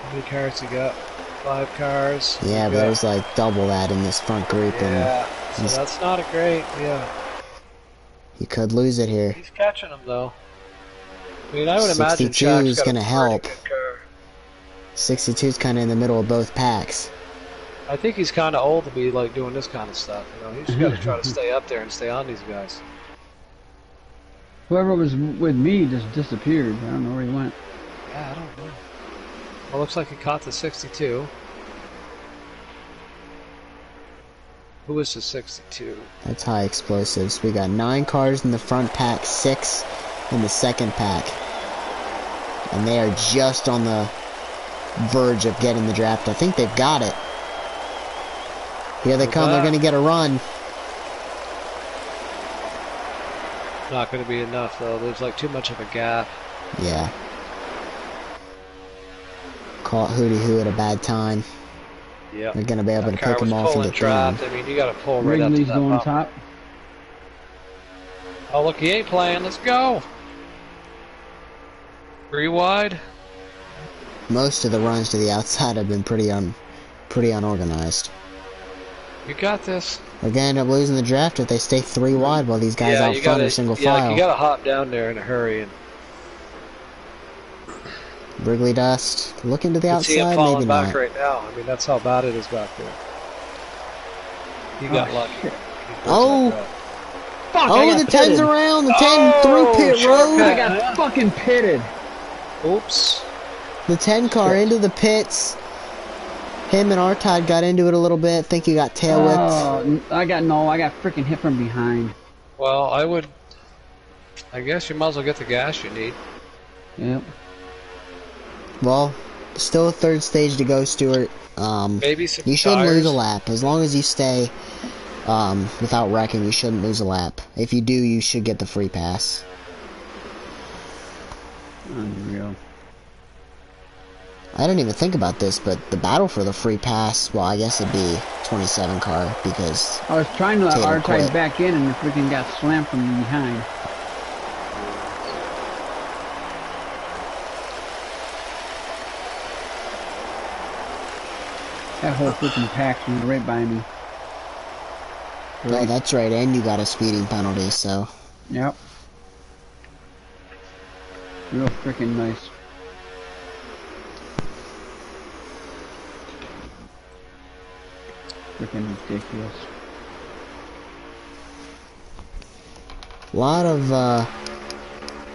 How many cars you got? 5 cars. Yeah, but there's like double that in this front group. Yeah, and so that's not a great, he could lose it here. He's catching them though. I mean, I would imagine 62 Shaq's is got going to help. good car. 62 is kind of in the middle of both packs. I think he's kind of old to be like doing this kind of stuff. You know, he's just got to try to stay up there and stay on these guys. Whoever was with me just disappeared. I don't know where he went. Yeah, I don't know. Well, looks like he caught the 62. Who was the 62? That's high explosives. We got 9 cars in the front pack, 6 in the second pack. And they are just on the verge of getting the draft. I think they've got it. Here they come. They're going to get a run. Not going to be enough, though. There's like too much of a gap. Yeah. Caught Hootie Hoo at a bad time. Yep. They're gonna be able That to car pick was him off and pulling get down. trapped. I mean, you got to pull right up to Wrigley's that going bump. top. Oh, look, he ain't playing. Let's go. 3 wide. Most of the runs to the outside have been pretty unorganized. You got this. They're gonna end up losing the draft if they stay 3 wide while these guys Yeah, out you front gotta. are single Yeah, like file. you gotta hop down there in a hurry and Wrigley Dust looking to the see him outside, falling maybe back not. right now. I mean, that's how bad it is back there. He got lucky. Shit. Oh! Fuck, I Oh, got the 10's pitted. around. The 10 through pit shortcut. road. I got fucking pitted. Oops. The 10 car into the pits. Him and Artide got into it a little bit. Think he got tail whipped. I got freaking hit from behind. Well, I guess you might as well get the gas you need. Yep. Well, still a 3rd stage to go, Stuart. Maybe some You shouldn't tires. lose a lap. As long as you stay without wrecking, you shouldn't lose a lap. If you do, you should get the free pass. Unreal. I didn't even think about this, but the battle for the free pass, well, I guess it'd be 27 car because I was trying to let Taylor R quit. tide back in and the freaking got slammed from behind. That whole freaking pack was right by me. oh, that's right, and you got a speeding penalty, so Yep. Real freaking nice. Freaking ridiculous. a lot of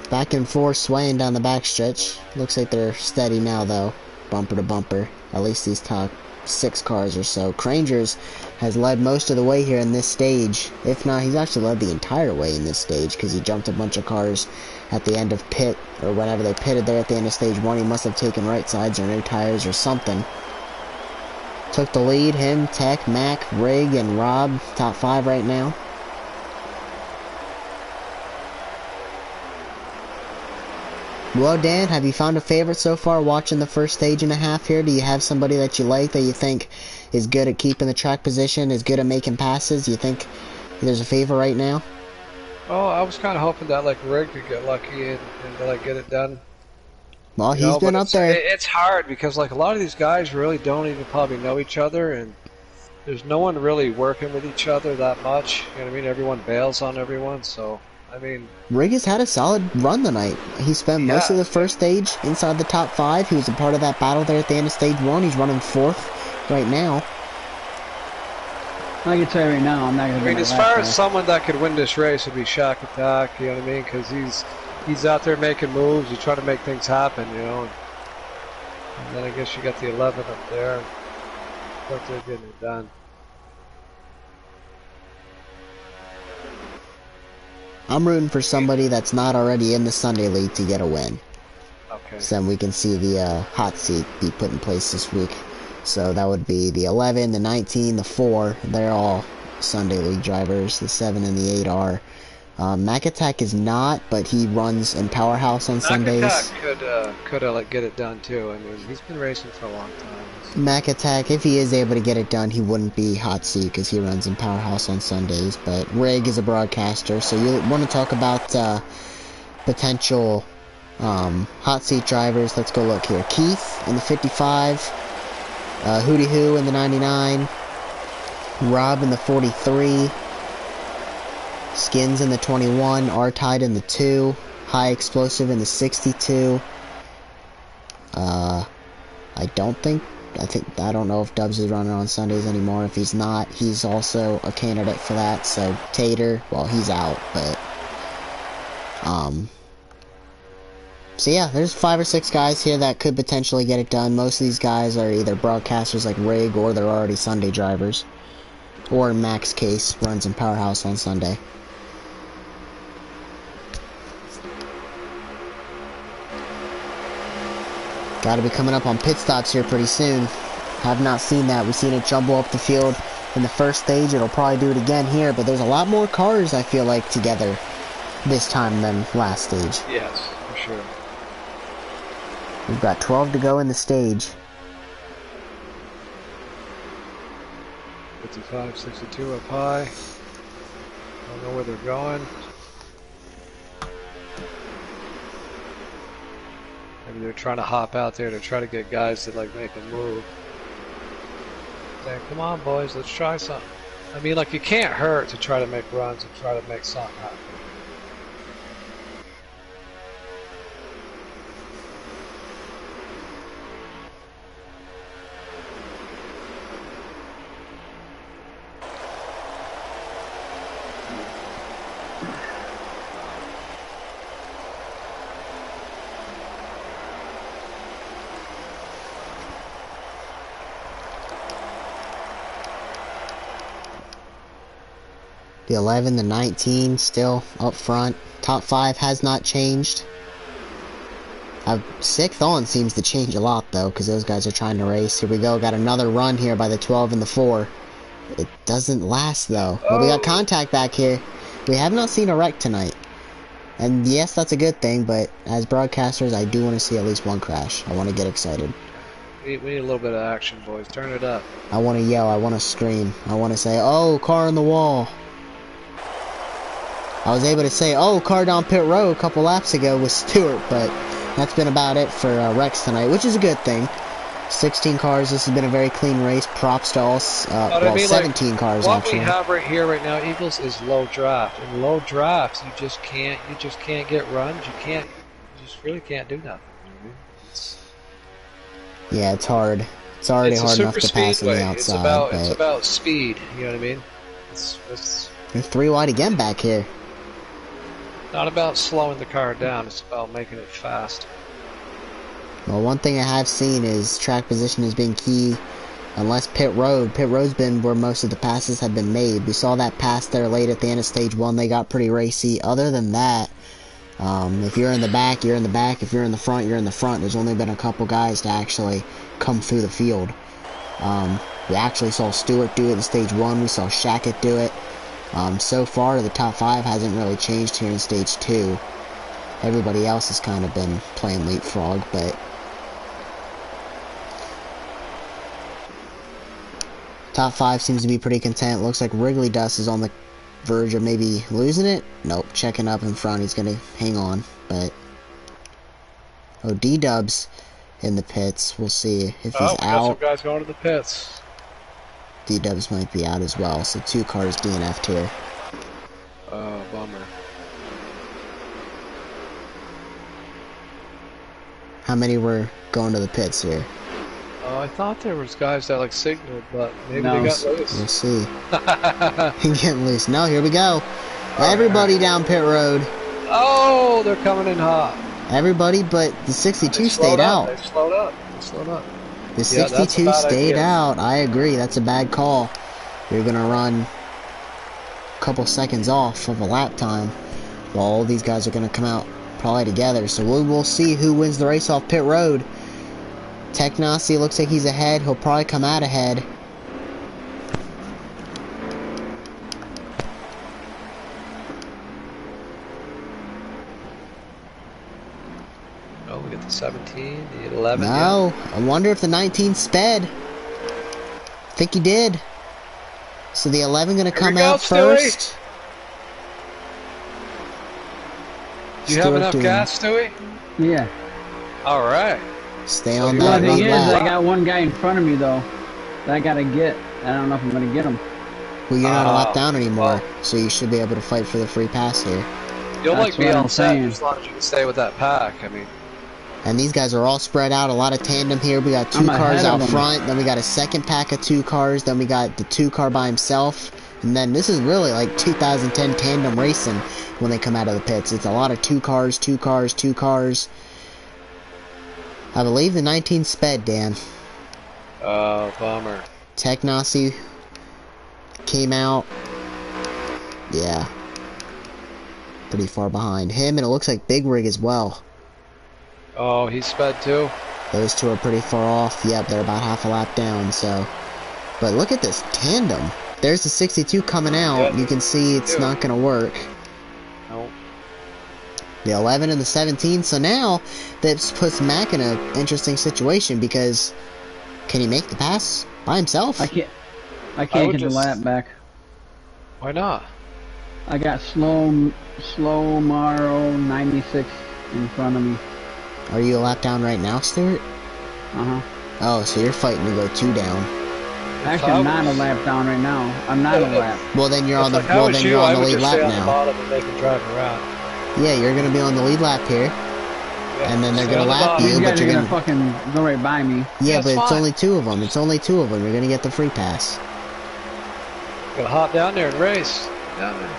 back and forth swaying down the backstretch. Looks like they're steady now, though, bumper to bumper. At least these top 6 cars or so. Crangers has led most of the way here in this stage. If not, he's actually led the entire way in this stage because he jumped a bunch of cars at the end of pit, or whenever they pitted there at the end of stage 1. He must have taken right sides or new tires or something. Took the lead, him, Tech, Mac, Rig, and Rob, top 5 right now. Well, Dan, have you found a favorite so far watching the first stage and a half here? Do you have somebody that you like that you think is good at keeping the track position, is good at making passes? Do you think there's a favorite right now? Oh, I was kind of hoping that like Rig could get lucky and like get it done. Well, You he's know, been but up there. It's hard because like a lot of these guys really don't even probably know each other, and there's no one really working with each other that much. You know what I mean? Everyone bails on everyone, so I mean. Rig has had a solid run tonight. He spent most of the first stage inside the top 5. He was a part of that battle there at the end of stage 1. He's running 4th right now. I can tell you right now, I'm not going to I mean, as far as someone that could win this race would be Shack Attack, you know what I mean? Because he's out there making moves, he's trying to make things happen, you know. And then I guess you got the 11 up there, but they're getting it done. I'm rooting for somebody that's not already in the Sunday League to get a win. Okay. So then we can see the hot seat be put in place this week. So that would be the 11, the 19, the 4. They're all Sunday League drivers. The 7 and the 8 are. Mac Attack is not, but he runs in Powerhouse on Sundays. Mac Attack could like get it done too. I mean, he's been racing for a long time. Mac Attack, if he is able to get it done, he wouldn't be hot seat because he runs in Powerhouse on Sundays. But Rig is a broadcaster, so you want to talk about potential hot seat drivers. Let's go look here. Keith in the 55, Hootie Hoo in the 99, Rob in the 43, Skins in the 21, R-Tide in the 2, High Explosive in the 62. I don't know if Dubs is running on Sundays anymore. If he's not, he's also a candidate for that. So Tater, well, he's out, but so yeah, there's 5 or 6 guys here that could potentially get it done. Most of these guys are either broadcasters like Rig, or they're already Sunday drivers, or in Mac's case, runs in Powerhouse on Sunday. Got to be coming up on pit stops here pretty soon. Have not seen that. We've seen it jumble up the field in the first stage. It'll probably do it again here, but there's a lot more cars, I feel like, together this time than last stage. Yes, for sure. We've got 12 to go in the stage. 55, 62 up high. Don't know where they're going. Maybe they're trying to hop out there to try to get guys to like make a move. Saying, come on boys, let's try something. I mean, like, you can't hurt to try to make runs and try to make something happen. The 11, the 19 still up front. Top 5 has not changed. 6th on seems to change a lot though, because those guys are trying to race. Here we go, got another run here by the 12 and the 4. It doesn't last though. Well, we got contact back here. We have not seen a wreck tonight. And yes, that's a good thing, but as broadcasters, I do want to see at least one crash. I want to get excited. We need a little bit of action, boys. Turn it up. I want to yell, I want to scream. I want to say, oh, car on the wall. I was able to say, oh, car down pit road a couple laps ago with Stewart, but that's been about it for wrecks tonight, which is a good thing. 16 cars, this has been a very clean race. Props to all, well, 17 like, cars what actually. What we have right here right now, Eagles, is low draft. In low drafts, you just can't get runs. You just really can't do nothing. Yeah, it's hard. It's already hard enough to pass on the outside. It's about speed, you know what I mean? You're 3 wide again back here. Not about slowing the car down, it's about making it fast. Well, one thing I have seen is track position has been key, unless pit road. Pit road's been where most of the passes have been made. We saw that pass there late at the end of stage 1. They got pretty racy. Other than that, if you're in the back, you're in the back. If you're in the front, you're in the front. There's only been a couple guys to actually come through the field. We actually saw Stewart do it in stage 1. We saw Shackett do it. So far, the top 5 hasn't really changed here in stage 2. Everybody else has kind of been playing leapfrog, but top 5 seems to be pretty content. Looks like Wrigley Dust is on the verge of maybe losing it. Nope, checking up in front. He's going to hang on, but oh, D-Dub's in the pits. We'll see if he's out. Got some guys going to the pits. D-Dubs might be out as well, so 2 cars DNF'd here. Oh, bummer. How many were going to the pits here? Oh, I thought there was guys that like signaled, but maybe they got loose. We'll see. Getting loose. No, here we go. Everybody down pit road. Oh, they're coming in hot. Everybody but the 62 stayed out. They slowed up. They slowed up. The 62 stayed out. I agree. That's a bad call. You're going to run a couple seconds off of a lap time. Well, all these guys are going to come out probably together. So we'll see who wins the race off pit road. Technasi looks like he's ahead. He'll probably come out ahead. Oh, we got the 17, the 11. No, yeah. I wonder if the 19 sped. I think he did. So the 11 going to come out first. Do you have enough gas, Stewie? Yeah. All right. Stay on that one lap. I got one guy in front of me, though, that I got to get. I don't know if I'm going to get him. Well, you're not a lap down anymore, so you should be able to fight for the free pass here. You'll like be on set as long as you can stay with that pack. I mean. And these guys are all spread out, a lot of tandem here. We got 2 cars out front, then we got a second pack of 2 cars, then we got the 2 car by himself, and then this is really like 2010 tandem racing when they come out of the pits. It's a lot of 2 cars, 2 cars, 2 cars. I believe the 19 sped, Dan. Oh, bummer. Technasi came out. Yeah. Pretty far behind him, and it looks like Big Rig as well. Oh, he sped too? Those 2 are pretty far off. Yep, they're about half a lap down, so. But look at this tandem. There's the 62 coming out. Yeah, you can see it's not going to work. Nope. The 11 and the 17. So now, that puts Mac in an interesting situation because can he make the pass by himself? I can't. I can't get the lap back. Why not? I got slow Maro 96 in front of me. Are you a lap down right now, Stuart? Uh-huh. Oh, so you're fighting to go 2 down. Actually, I'm not a lap down right now. I'm not a lap. Well, then you're on the I would lead just lap stay on the now. bottom and they can drive around. Yeah, you're gonna be on the lead lap here, Yeah, and then they're stay gonna on the lap bottom. you, These but guys are you're gonna gonna. fucking go right by me. Yeah, but That's it's fine. only 2 of them. It's only 2 of them. You're gonna get the free pass. Gotta hop down there and race. Down there.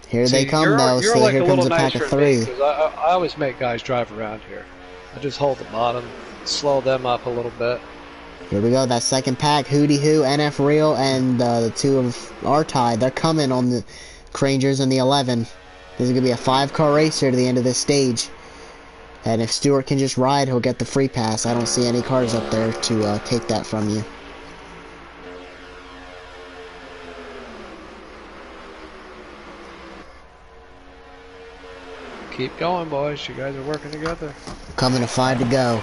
Here they come though. You're So like here a comes little a pack nicer of than me, 3. 'cause I always make guys drive around here. I just hold the bottom, slow them up a little bit. Here we go. That second pack, Hootie Hoo, NF Real, and the 2 of our tie. They're coming on the Crangers and the 11. This is gonna be a 5-car race here to the end of this stage. And if Stewart can just ride, he'll get the free pass. I don't see any cars up there to take that from you. Keep going, boys. You guys are working together. Coming to 5 to go.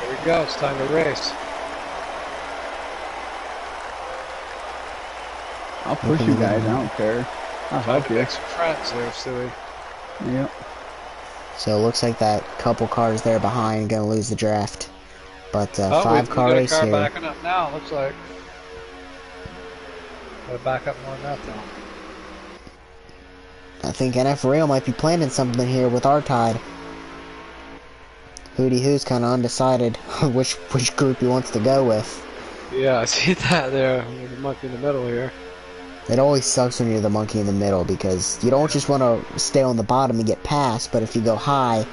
Here we go. It's time to race. I'll push you guys. I don't care. I'll Time help to you. make some friends there, Stewie. Yep. So it looks like that couple cars there behind gonna lose the draft. But 5-car we got a race car here. backing up now. Looks like. Gotta back up more than that, though. I think NF Real might be planning something here with our tide. Hootie Hoo's kind of undecided which group he wants to go with. Yeah, I see that there. There's a monkey in the middle here. It always sucks when you're the monkey in the middle because you don't just want to stay on the bottom and get passed, but if you go high,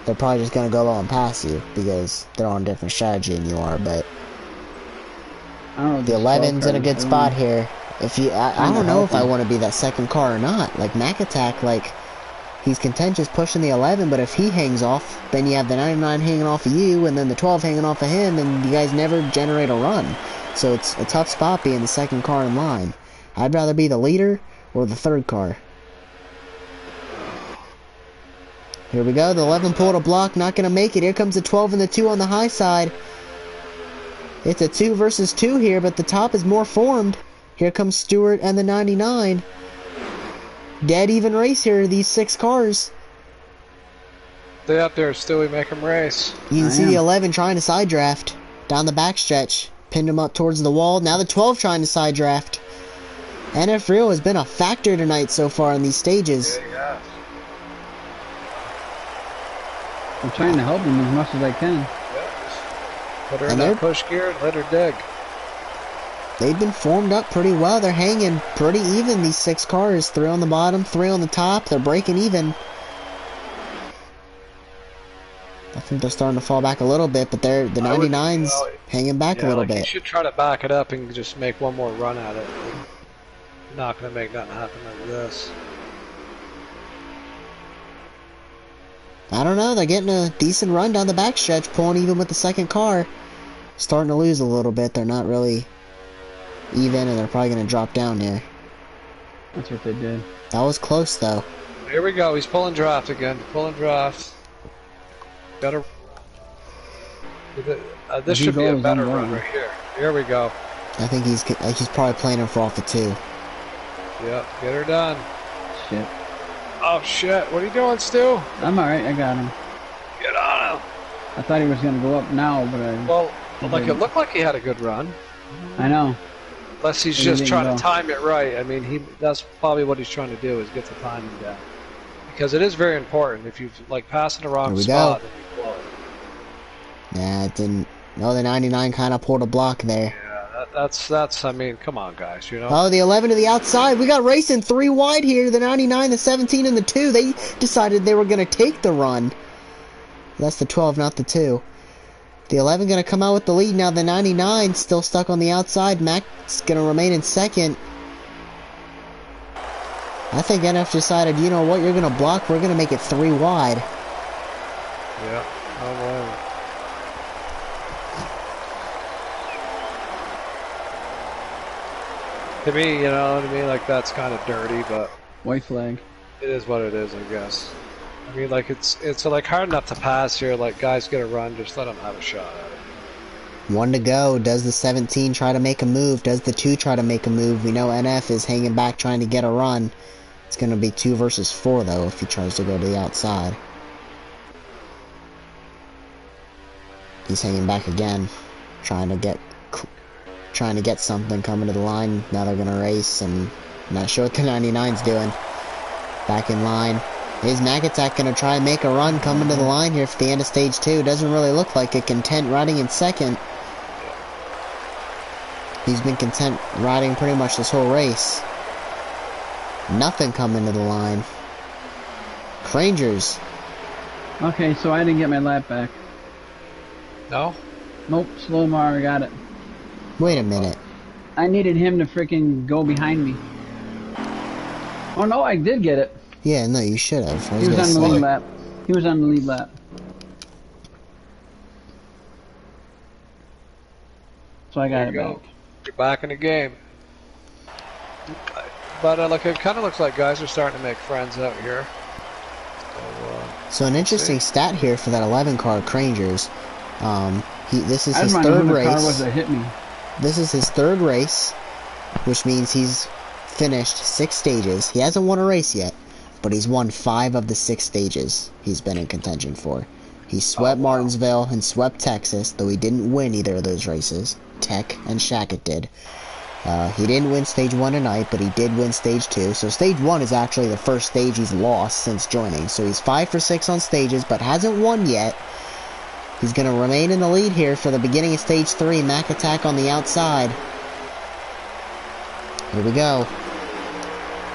they're probably just going to go low and pass you because they're on a different strategy than you are. But I don't know. the 11's in a good spot here. If you, I don't know if I want to be that second car or not. Like Mac Attack, like he's contentious pushing the 11, but if he hangs off, then you have the 99 hanging off of you, and then the 12 hanging off of him, and you guys never generate a run. So it's a tough spot being the second car in line. I'd rather be the leader or the third car. Here we go. The 11 pulled a block, not going to make it. Here comes the 12 and the 2 on the high side. It's a 2 versus 2 here, but the top is more formed. Here comes Stewart and the 99. Dead even race here, these 6 cars. Stay up there, Stewie. Make them race. You can see the 11 trying to side draft down the backstretch. Pinned him up towards the wall. Now the 12 trying to side draft. NF Real has been a factor tonight so far in these stages. Yeah. I'm trying to help him as much as I can. Yeah. Put her in And that push gear and let her dig. They've been formed up pretty well. They're hanging pretty even, these 6 cars. 3 on the bottom, 3 on the top. They're breaking even. I think they're starting to fall back a little bit, but the 99's hanging back a little bit. You should try to back it up and just make one more run at it. You're not going to make nothing happen like this. I don't know. They're getting a decent run down the backstretch, pulling even with the second car. Starting to lose a little bit. They're not really even, and they're probably going to drop down here. That's what they did. That was close, though. Here we go. He's pulling draft again. Pulling draft. Better. This should be a better run right here. Here we go. I think he's probably playing him for off the 2. Yep. Get her done. Shit. Oh shit! What are you doing, Stu? I'm alright. I got him. Get on him. I thought he was gonna go up now, but I. Well, like it looked like he had a good run. I know. Unless he's just trying to time it right. I mean, that's probably what he's trying to do is get the timing down. Because it is very important. If you like passing the wrong spot, then you blow it. Nah, it didn't. No, the 99 kind of pulled a block there. Yeah, that's. I mean, come on, guys. You know. Oh, the 11 to the outside. We got racing 3 wide here. The 99, the 17, and the 2. They decided they were going to take the run. That's the 12, not the 2. The 11 going to come out with the lead. Now the 99 still stuck on the outside. Mac's going to remain in second. I think NF decided, you know what, you're going to block. We're going to make it 3 wide. Yeah. Oh, wow. To me, you know what I mean? Like, that's kind of dirty, but White flag. it is what it is, I guess. I mean, like, it's like hard enough to pass here. Like, guys get a run, just let them have a shot at it. 1 to go. Does the 17 try to make a move? Does the 2 try to make a move? We know NF is hanging back trying to get a run. It's going to be 2 versus 4 though if he tries to go to the outside. He's hanging back again, trying to get something coming to the line. Now they're going to race, and not sure what the 99's doing. Back in line. Is Magatak going to try and make a run coming to the line here for the end of stage 2? Doesn't really look like it. Content riding in second. He's been content riding pretty much this whole race. Nothing coming to the line. Crangers. Okay, so I didn't get my lap back. No? Nope, Slowmar got it. Wait a minute. I needed him to freaking go behind me. Oh no, I did get it. Yeah, no, you should have. He was on the lead lap. He was on the lead lap. So I got it back. You're back in the game. But look, it kind of looks like guys are starting to make friends out here. So an interesting stat here for that 11 car Crangers. This is his I third wonder who the car race. was that hit me. This is his third race, which means he's finished 6 stages. He hasn't won a race yet, but he's won 5 of the 6 stages he's been in contention for. He swept Martinsville and swept Texas, though he didn't win either of those races. Tech and Shackett did. He didn't win stage 1 tonight, but he did win stage 2. So stage 1 is actually the first stage he's lost since joining. So he's 5 for 6 on stages, but hasn't won yet. He's going to remain in the lead here for the beginning of stage 3. Mac Attack on the outside. Here we go.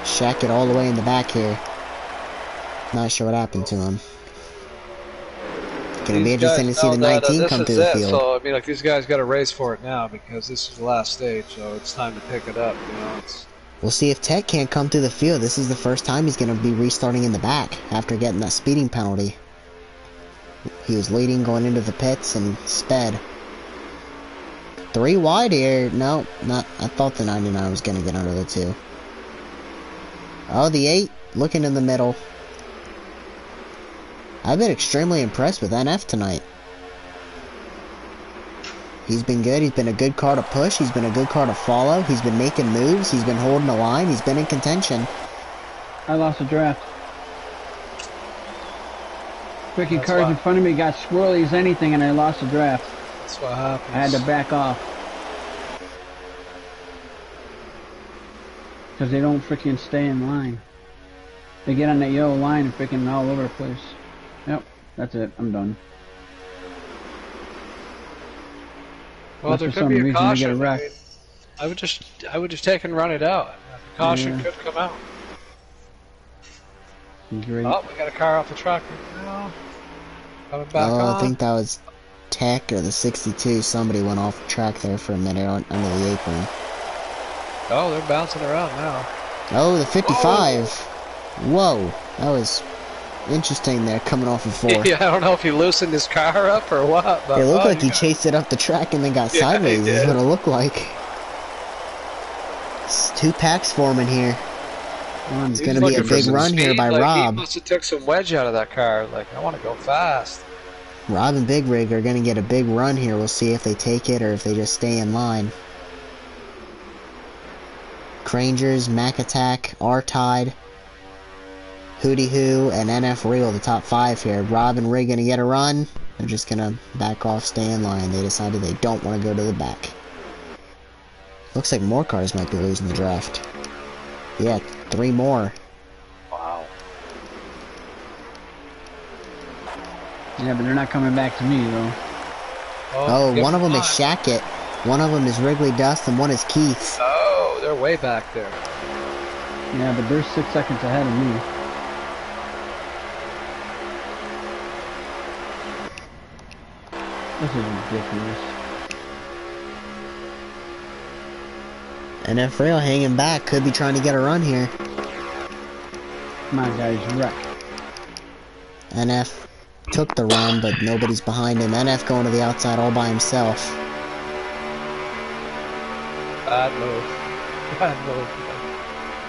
Shackett all the way in the back here. Not sure what happened to him. Going to be interesting to see the 19 come through the field. So, I mean, like, these guys got to race for it now because this is the last stage, so it's time to pick it up, you know. We'll see if Tech can't come through the field. This is the first time he's going to be restarting in the back after getting that speeding penalty. He was leading going into the pits and sped. 3 wide here. No, not. I thought the 99 was going to get under the 2. Oh, the 8 looking in the middle. I've been extremely impressed with NF tonight. He's been good. He's been a good car to push. He's been a good car to follow. He's been making moves. He's been holding the line. He's been in contention. I lost a draft. Freaking cars in front of me got squirrely as anything, and I lost a draft. That's what happens. I had to back off. Because they don't freaking stay in line. They get on that yellow line and freaking all over the place. Yep, that's it. I'm done. Well, there could be a caution. I would just take and run it out. The caution could come out. Great. Oh, we got a car off the track. No. Coming back on. I think that was Tech or the 62. Somebody went off track there for a minute under the apron. Oh, they're bouncing around now. Oh, the 55. Whoa, that was interesting there, coming off of 4. Yeah, I don't know if he loosened his car up or what. But it looked like he chased it up the track and then got sideways, is what it looked like. It's 2 packs forming here. It's going to be a big run here by Rob. He must have took some wedge out of that car. Like, I want to go fast. Rob and Big Rig are going to get a big run here. We'll see if they take it or if they just stay in line. Crangers, Mac Attack, R-Tide, Hootie Hoo, and NF Real, the top 5 here. Rob and Rig going to get a run. They're just going to back off, stay in line. They decided they don't want to go to the back. Looks like more cars might be losing the draft. Yeah, 3 more. Wow. Yeah, but they're not coming back to me, though. Oh, one of them is Shackett. One of them is Wrigley Dust, and one is Keith. Oh, they're way back there. Yeah, but they're 6 seconds ahead of me. This is ridiculous. NF Real hanging back, could be trying to get a run here. My guy's wreck. NF took the run, but nobody's behind him. NF going to the outside all by himself. Bad move. Bad move.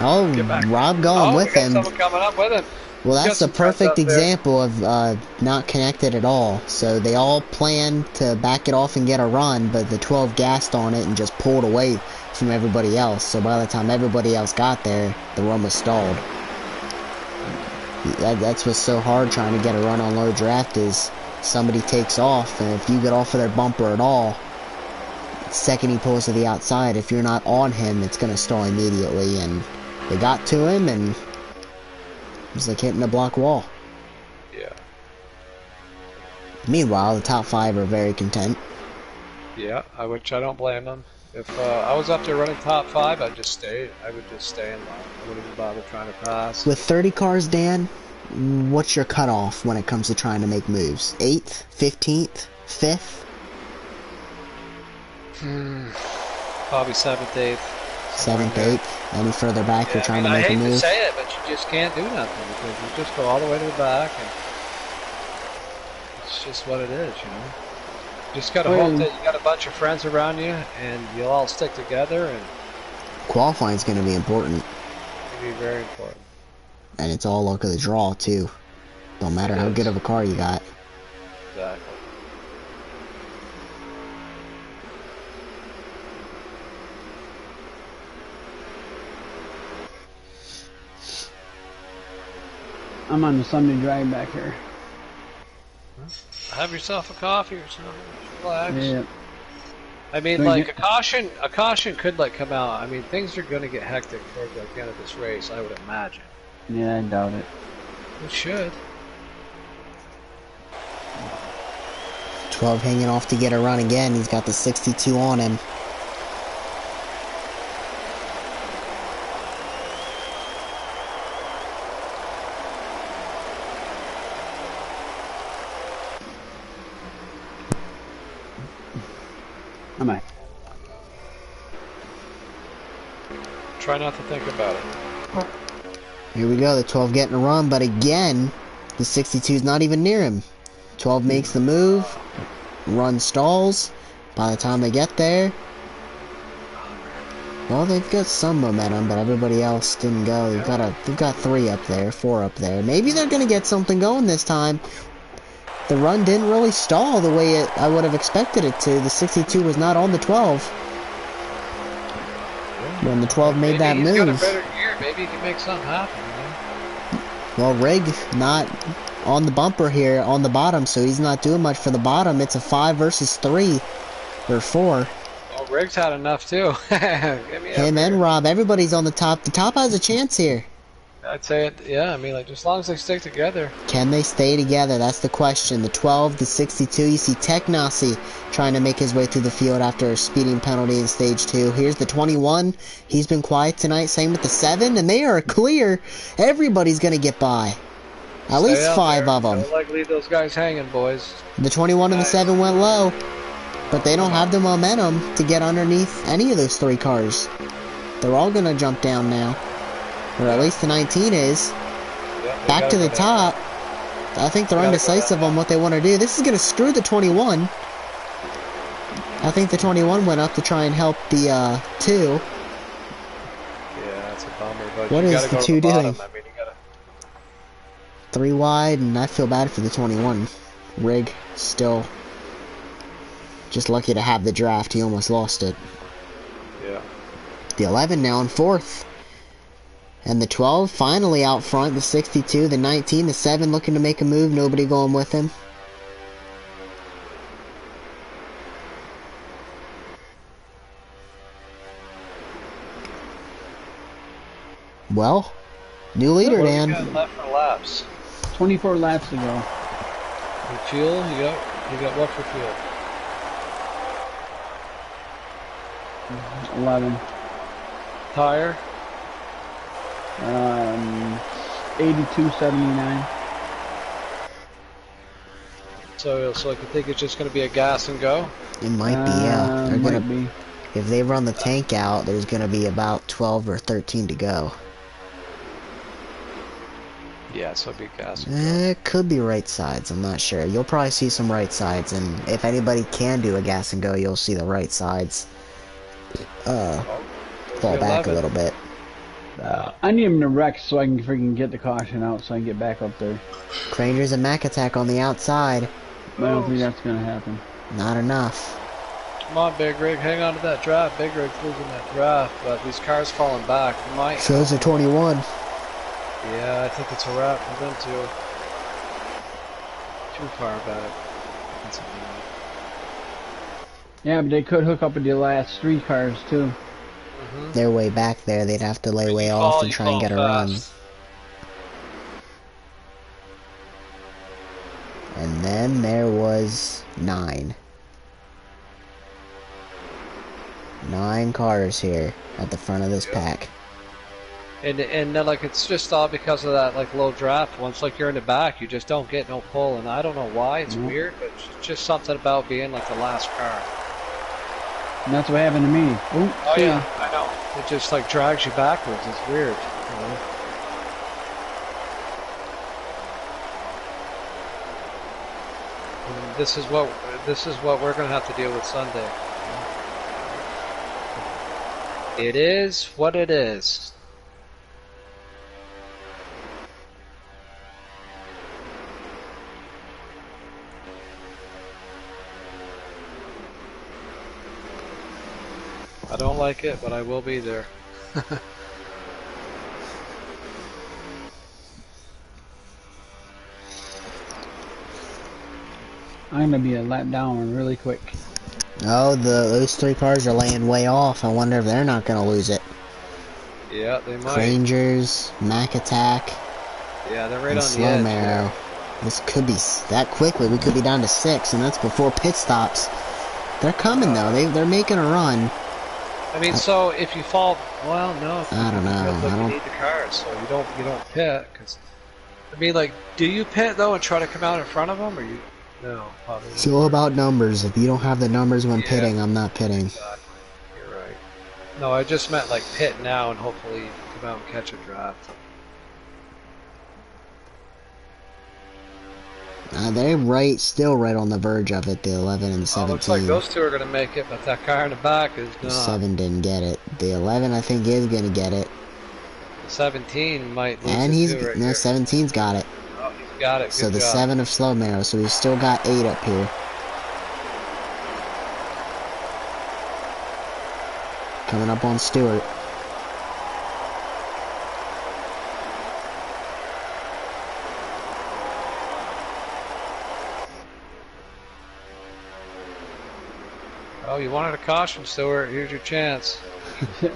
Oh, Rob going with him. Someone coming up with him. Well, Got that's the some friends perfect out there. example of not connected at all. So they all planned to back it off and get a run, but the 12 gassed on it and just pulled away from everybody else. So by the time everybody else got there, the run was stalled. That's what's so hard trying to get a run on low draft is somebody takes off, and if you get off of their bumper at all, second he pulls to the outside, if you're not on him, it's going to stall immediately. And they got to him, and it was like hitting a block wall. Yeah. Meanwhile, the top 5 are very content. Yeah, which I don't blame them. If I was up there running top 5, I'd just stay. I would just stay in line. I wouldn't even bother trying to pass. With 30 cars, Dan, what's your cutoff when it comes to trying to make moves? 8th? 15th? 5th? Probably 7th, 8th. 7th, 8th? Any further back Yeah, you're trying to I make a hate to move? say it, but you just can't do nothing because you just go all the way to the back, and it's just what it is, you know. Just gotta hope that you got a bunch of friends around you, and you'll all stick together, and Qualifying's going to be important. it'll be very important. And it's all luck of the draw, too. Don't matter how good of a car you got. Exactly. I'm on the Sunday drive back here. Have yourself a coffee or something. Relax. Yeah. I mean, Don't like get- a caution could like come out. I mean, things are going to get hectic towards the end of this race, I would imagine. Yeah, I doubt it. It should. 12 hanging off to get a run again. He's got the 62 on him. Am I? Try not to think about it. Here we go, the 12 getting a run, but again, the 62's not even near him. 12 makes the move, run stalls. By the time they get there, well, they've got some momentum, but everybody else didn't go. They've got 3 up there, 4 up there. Maybe they're gonna get something going this time. The run didn't really stall the way I would have expected it to. The 62 was not on the 12. When the 12 made that Maybe he's got a move. better gear. Maybe he can make something happen. You know? Well, Rig not on the bumper here on the bottom, so he's not doing much for the bottom. It's a 5 versus 3 or 4. Well, Riggs had enough too. Give me Him and Rob, everybody's on the top. The top has a chance here. I'd say it. Yeah, I mean, like, as long as they stick together. Can they stay together? That's the question. The 12, the 62. You see Technasi trying to make his way through the field after a speeding penalty in stage 2. Here's the 21. He's been quiet tonight. Same with the 7, and they are clear. Everybody's going to get by. At least 5 of them. Don't like leave those guys hanging, boys. The 21 and the 7 went low, but they don't have the momentum to get underneath any of those 3 cars. They're all going to jump down now. Or at least the 19 is. Yeah, Back to the top. I think they're undecisive on what they want to do. This is going to screw the 21. I think the 21 went up to try and help the 2. Yeah, that's a bummer. But What you is gotta the go to 2 the bottom. doing? I mean, you gotta. 3 wide, and I feel bad for the 21. Rig still just lucky to have the draft. He almost lost it. Yeah. The 11 now in 4th. And the 12 finally out front. The 62, the 19, the 7 looking to make a move. Nobody going with him. Well, new leader, What do Dan. we got left for laps? 24 laps to go. For fuel, you got what for fuel? 11. Tire. 82.79. So I can think it's just going to be a gas and go. It might be, yeah. They're Might gonna, be. if they run the tank out, there's gonna be about 12 or 13 to go. Yeah, so it'll be gas and go. It could be right sides, I'm not sure. You'll probably see some right sides, and if anybody can do a gas and go, you'll see the right sides fall back a 11. little bit. I need him to wreck so I can freaking get the caution out so I can get back up there. Rangers and Mac attack on the outside. But I don't think that's gonna happen. Not enough. Come on, Big Rig, hang on to that draft. Big Rig's losing that draft, but these cars falling back. Might. Shows a 21. Yeah, I think it's a wrap for them too. Too far back. That's a Yeah, but they could hook up with the last 3 cars too. They're way back there. They'd have to lay When way you off fall, and you try and fall get a run. fast. And then there was 9. 9 cars here at the front of this pack. And then, like, it's just all because of that, like, low draft. Once, like, you're in the back, you just don't get no pull, and I don't know why. It's weird, but it's just something about being, like, the last car. And that's what happened to me. Ooh, Oh, see ya. yeah, I know. It just, like, drags you backwards. It's weird, you know? And this is what we're going to have to deal with Sunday. It is what it is. I don't like it, but I will be there. I'm gonna be a lap down really quick. Oh, those 3 cars are laying way off. I wonder if they're not going to lose it. Yeah, they might. Rangers, Mac attack, Yeah, they're right and on the Slow edge. Marrow. Yeah. This could be that quickly. We could be down to 6, and that's before pit stops. They're coming though. They're making a run. I mean, so if you fall, well, no. I don't know. Like you need the cars, so you don't pit. Cause I mean, like, do you pit though and try to come out in front of them, or you? No, probably. It's all about numbers. If you don't have the numbers when pitting, I'm not pitting. Exactly. You're right. No, I just meant like pit now and hopefully come out and catch a draft. They're still right on the verge of it. The 11 and 17. Looks like those 2 are going to make it, but that car in the back is not. 7 didn't get it. The 11, I think, is going to get it. 17 might lose And it he's too right no, here. 17's got it. Oh, he's got it. So Good the job. 7 of Slow Marrow. So we've still got 8 up here. Coming up on Stewart. Oh, you wanted a caution, Stewart. Here's your chance.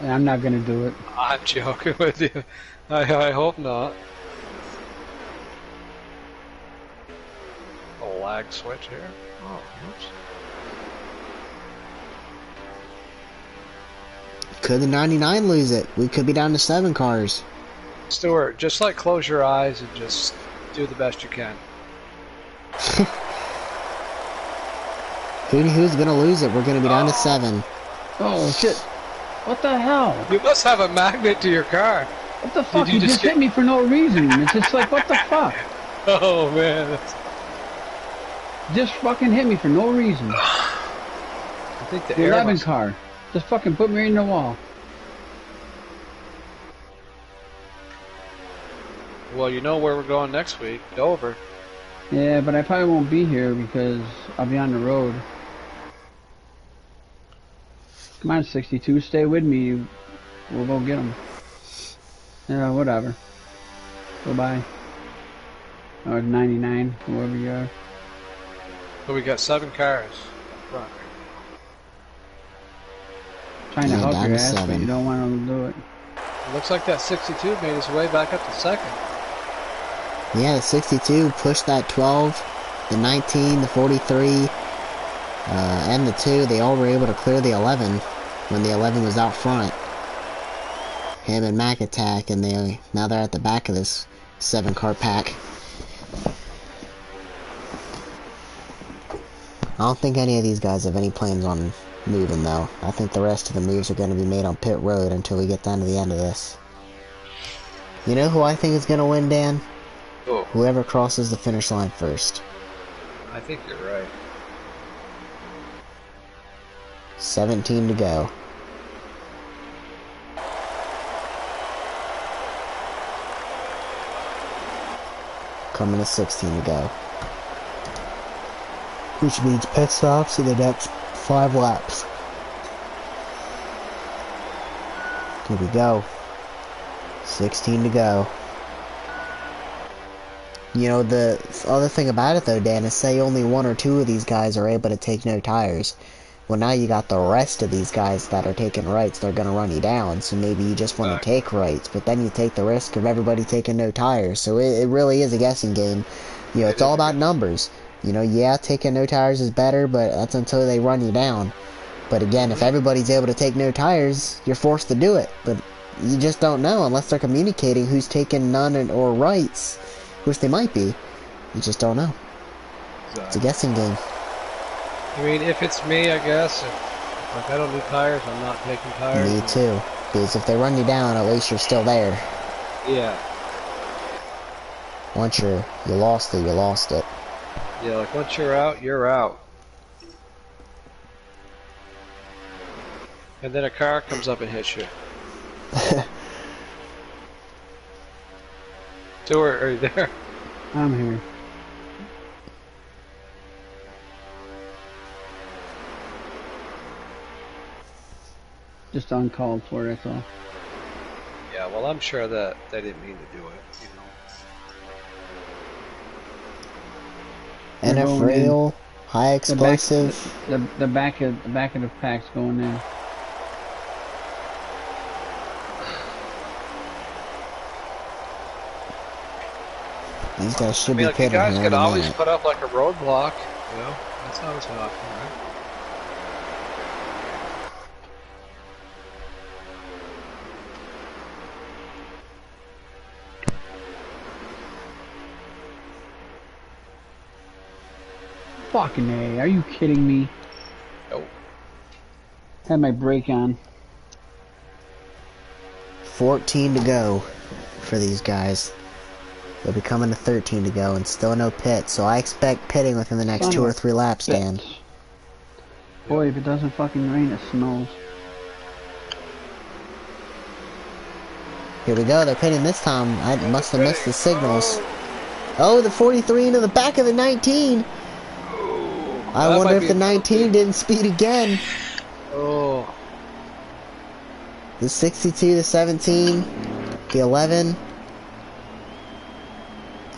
I'm not gonna do it. I'm joking with you. I hope not. A lag switch here. Oh, oops. Could the 99 lose it? We could be down to 7 cars. Stewart, just like close your eyes and just do the best you can. Who's gonna lose it? We're gonna be down to 7. Oh shit! What the hell? You must have a magnet to your car. What the fuck? you You just just get- hit me for no reason. It's just like, what the fuck? Oh man, Just fucking hit me for no reason. I think the The air 11 must... car. Just fucking put me in the wall. Well, you know where we're going next week. Dover. Yeah, but I probably won't be here because I'll be on the road. Come on, 62, stay with me. We'll go get them. Yeah, whatever. Goodbye. Or 99, whoever you are. So we got 7 cars up front. Trying to Yeah, help down your to ass, but 7. you don't want to do it. It looks like that 62 made his way back up to 2nd. Yeah, the 62 pushed that 12, the 19, the 43, and the 2. They all were able to clear the 11 when the 11 was out front. Him and Mac attack, and now they're at the back of this 7-car pack. I don't think any of these guys have any plans on moving, though. I think the rest of the moves are going to be made on pit road until we get down to the end of this. You know who I think is going to win, Dan? Oh, Whoever crosses the finish line first. I think you're right. 17 to go. coming to 16 to go. Which means pit stops in the next 5 laps. Here we go. 16 to go. You know, the other thing about it though, Dan, is say only 1 or 2 of these guys are able to take no tires. Well, now you got the rest of these guys that are taking rights, they're going to run you down, so maybe you just want to take rights, but then you take the risk of everybody taking no tires, so it really is a guessing game. You know, it's all about numbers. You know, yeah, taking no tires is better, but that's until they run you down. But again, if everybody's able to take no tires, you're forced to do it, but you just don't know unless they're communicating who's taking none or rights, which they might be. You just don't know. It's a guessing game. I mean, if it's me, I guess, if I don't need tires, I'm not taking tires. Me too. Because if they run you down, at least you're still there. Yeah. Once you lost it, you lost it. Yeah, like once you're out, you're out. And then a car comes up and hits you. Stuart, are you there? I'm here. Just uncalled for, that's all. Yeah, well, I'm sure that they didn't mean to do it, you know. NF rail, high explosive. The back of the pack's going in. These guys should I mean, be like, you pitting guys here could in a always minute. put up like a roadblock, you know. That's always an option, right? Fucking A, are you kidding me? Nope. Had my brake on. 14 to go for these guys. They'll be coming to 13 to go and still no pit, so I expect pitting within the next 2 or 3 laps, Dan. Boy, if it doesn't fucking rain, it snows. Here we go, they're pitting this time. I must have missed the signals. Oh, the 43 into the back of the 19! I wonder if the 19 didn't speed again. Oh. The 62, the 17, the 11.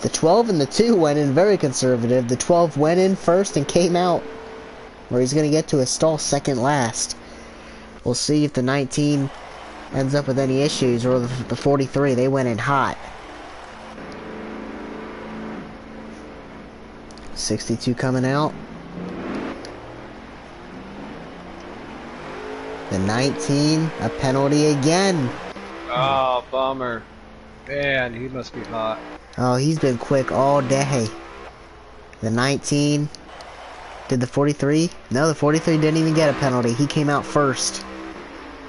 The 12 and the 2 went in very conservative. The 12 went in first and came out, where he's going to get to a stall second last. We'll see if the 19 ends up with any issues, or the 43, they went in hot. 62 coming out. The 19, a penalty again. Oh, bummer. Man, he must be hot. Oh, he's been quick all day. The 19. Did the 43? No, the 43 didn't even get a penalty. He came out first.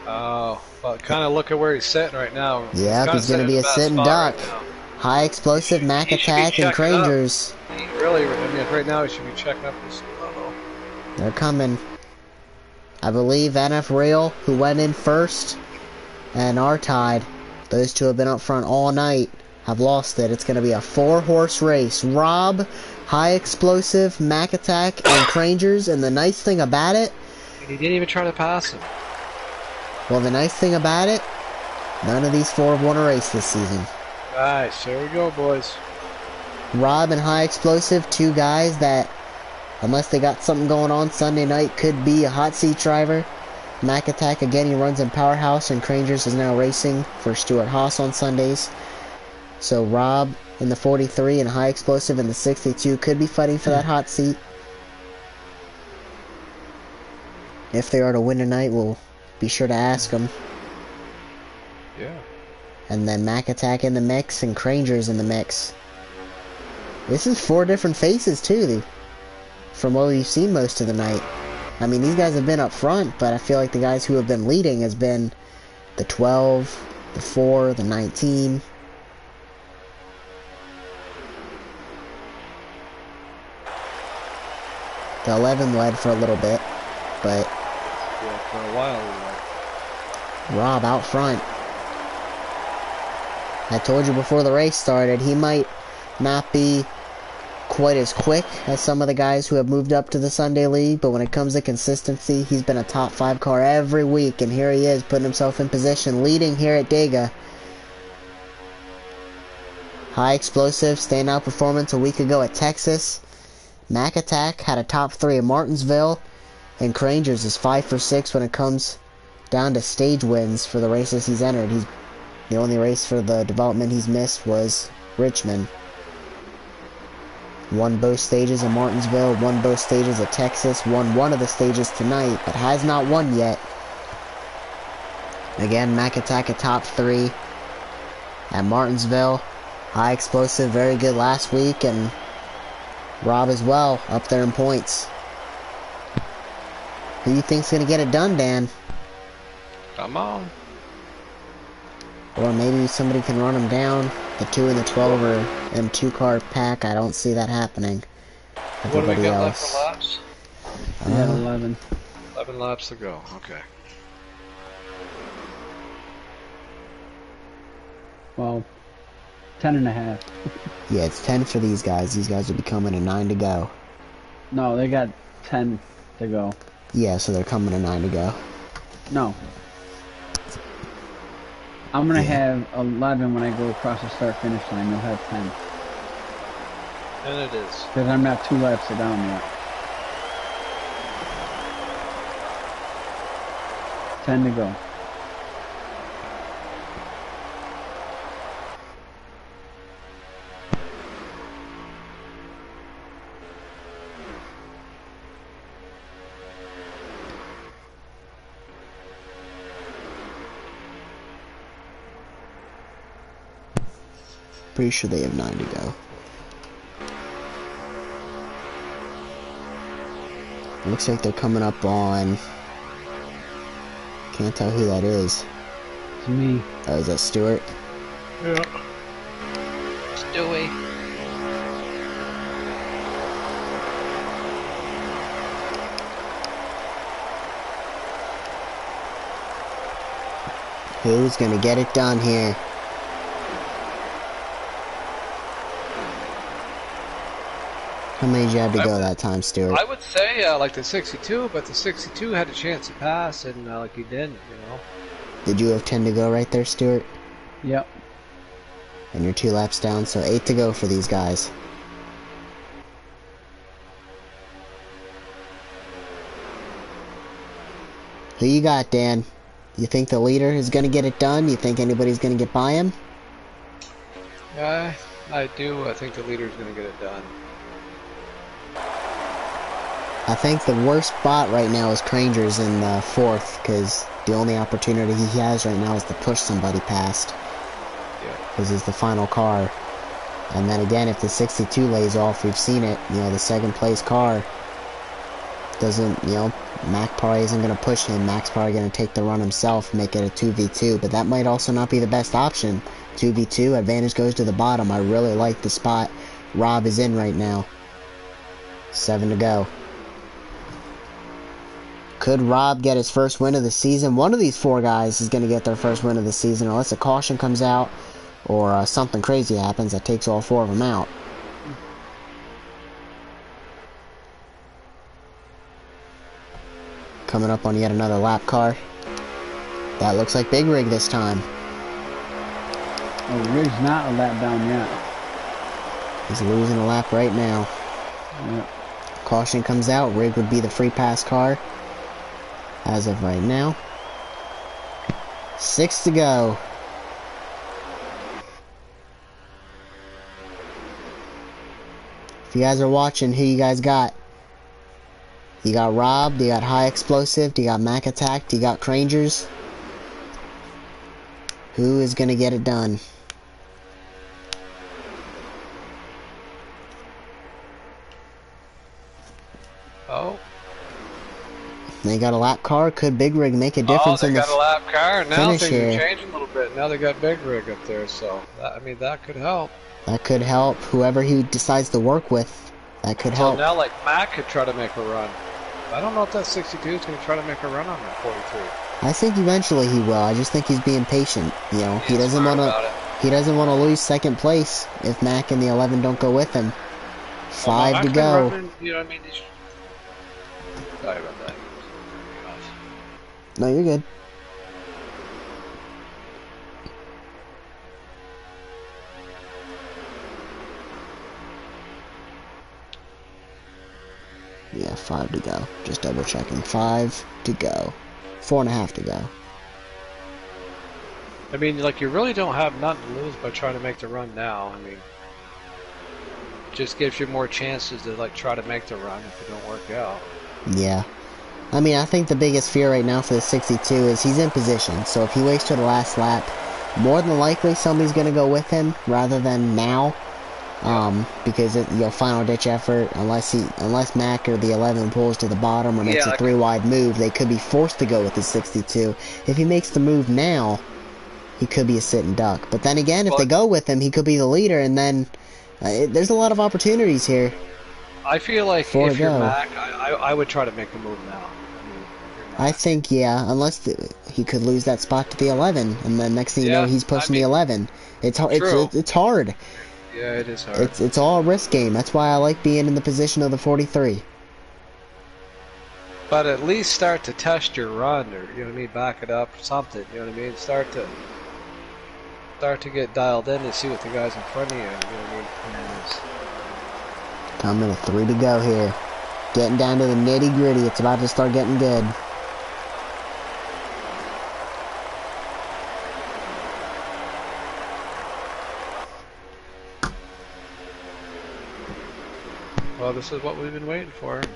Oh, but kind of look at where he's sitting right now. Yeah, he's going to be a sitting duck. Right, High explosive, Mac attack, and Crangers. Really, I mean, right now he should be checking up this. They're coming. I believe NF Rail, who went in first, and are tied. Those two have been up front all night. Have lost it. It's going to be a 4-horse race. Rob, High Explosive, Mac Attack, and Crangers. And the nice thing about it... And he didn't even try to pass him. Well, the nice thing about it, none of these 4 have won a race this season. Nice. There we go, boys. Rob and High Explosive, 2 guys that, unless they got something going on Sunday night, could be a hot seat driver. Mac Attack, again, he runs in Powerhouse, and Crangers is now racing for Stuart Haas on Sundays. So Rob in the 43 and High Explosive in the 62 could be fighting for that hot seat. If they are to win tonight, we'll be sure to ask them. Yeah. And then Mac Attack in the mix and Crangers in the mix. This is 4 different faces too, from what we've seen most of the night. I mean, these guys have been up front, but I feel like the guys who have been leading has been the 12, the 4, the 19. The 11 led for a little bit, but Yeah, for a while. Rob out front. I told you before the race started, he might not be quite as quick as some of the guys who have moved up to the Sunday League, but when it comes to consistency, he's been a top 5 car every week, and here he is putting himself in position, leading here at Dega. High Explosive standout performance a week ago at Texas. Mac Attack had a top 3 at Martinsville, and Crangers is 5 for 6 when it comes down to stage wins for the races he's entered. The only race for the development he's missed was Richmond. Won both stages at Martinsville, won both stages at Texas, won one of the stages tonight, but has not won yet. Again, Mac Attack at top 3 at Martinsville. High Explosive, very good last week, and Rob as well, up there in points. Who do you think's gonna get it done, Dan? Come on. Or maybe somebody can run him down. The 2 and the 12 are in 2-car pack. I don't see that happening. What do we got left for laps? We got 11. 11 laps to go. Okay. Well, 10 and a half. Yeah, it's 10 for these guys. These guys will be coming to 9 to go. No, they got 10 to go. Yeah, so they're coming to 9 to go. No. I'm going to have 11 when I go across the start-finish line. You'll have 10. And it is. Because I'm not 2 laps down yet. 10 to go. Pretty sure they have 9 to go. Looks like they're coming up on... Can't tell who that is. It's me. Oh, is that Stewart? Yeah. Stewie. Who's gonna get it done here? How many did you have to go that time, Stuart? I would say like the 62, but the 62 had a chance to pass, and like he didn't, you know. Did you have 10 to go right there, Stuart? Yep. And you're 2 laps down, so 8 to go for these guys. Who you got, Dan? You think the leader is going to get it done? You think anybody's going to get by him? Yeah, I do. I think the leader's going to get it done. I think the worst spot right now is Cranger's in 4th, because the only opportunity he has right now is to push somebody past. Yeah. Because he's the final car. And then again, if the 62 lays off, we've seen it, you know, the 2nd place car doesn't, you know, Mac probably isn't going to push him. Mac's probably going to take the run himself, make it a 2v2, but that might also not be the best option. 2v2, advantage goes to the bottom. I really like the spot Rob is in right now. 7 to go. Could Rob get his first win of the season? One of these 4 guys is going to get their first win of the season, unless a caution comes out or something crazy happens that takes all 4 of them out. Coming up on yet another lap car. That looks like Big Rig this time. Oh, Rig's not a lap down yet. He's losing a lap right now. Yep. Caution comes out. Rig would be the free pass car as of right now. 6 to go. If you guys are watching, who you guys got? You got Rob, you got High Explosive, you got Mac Attack, you got Crangers. Who is going to get it done? Oh. They got a lap car. Could Big Rig make a difference in the got a lap car, and now finish things here? are changing a little bit. Now they got Big Rig up there, so that, I mean that could help. That could help. Whoever he decides to work with, that could help. Now, like Mac could try to make a run. I don't know if that 62 is going to try to make a run on that 43. I think eventually he will. I just think he's being patient. You know, he doesn't want to. He doesn't want to lose second place if Mac and the 11 don't go with him. 5 to go. Running, you know what I mean? Sorry about that. No, you're good. Yeah, 5 to go. Just double checking. 5 to go. 4.5 to go. I mean, like, you really don't have nothing to lose by trying to make the run now. I mean, it just gives you more chances to, like, try to make the run if it don't work out. Yeah. I mean, I think the biggest fear right now for the 62 is he's in position. So if he waits till the last lap, more than likely somebody's going to go with him rather than now. Because your final ditch effort, unless Mac or the 11 pulls to the bottom or makes a 3-wide move, they could be forced to go with the 62. If he makes the move now, he could be a sitting duck. But then again, if they go with him, he could be the leader, and then there's a lot of opportunities here. I feel like if you're Mac, I would try to make a move now. I think, yeah, unless he could lose that spot to the 11, and then next thing you know, he's pushing the 11. It's hard. Yeah, it is hard. It's all a risk game. That's why I like being in the position of the 43. But at least start to test your run, or you know what I mean, back it up, or something. You know what I mean? Start to get dialed in and see what the guys in front of you. You know what I mean? Coming to 3 to go here. Getting down to the nitty gritty. It's about to start getting good. Well, this is what we've been waiting for. Here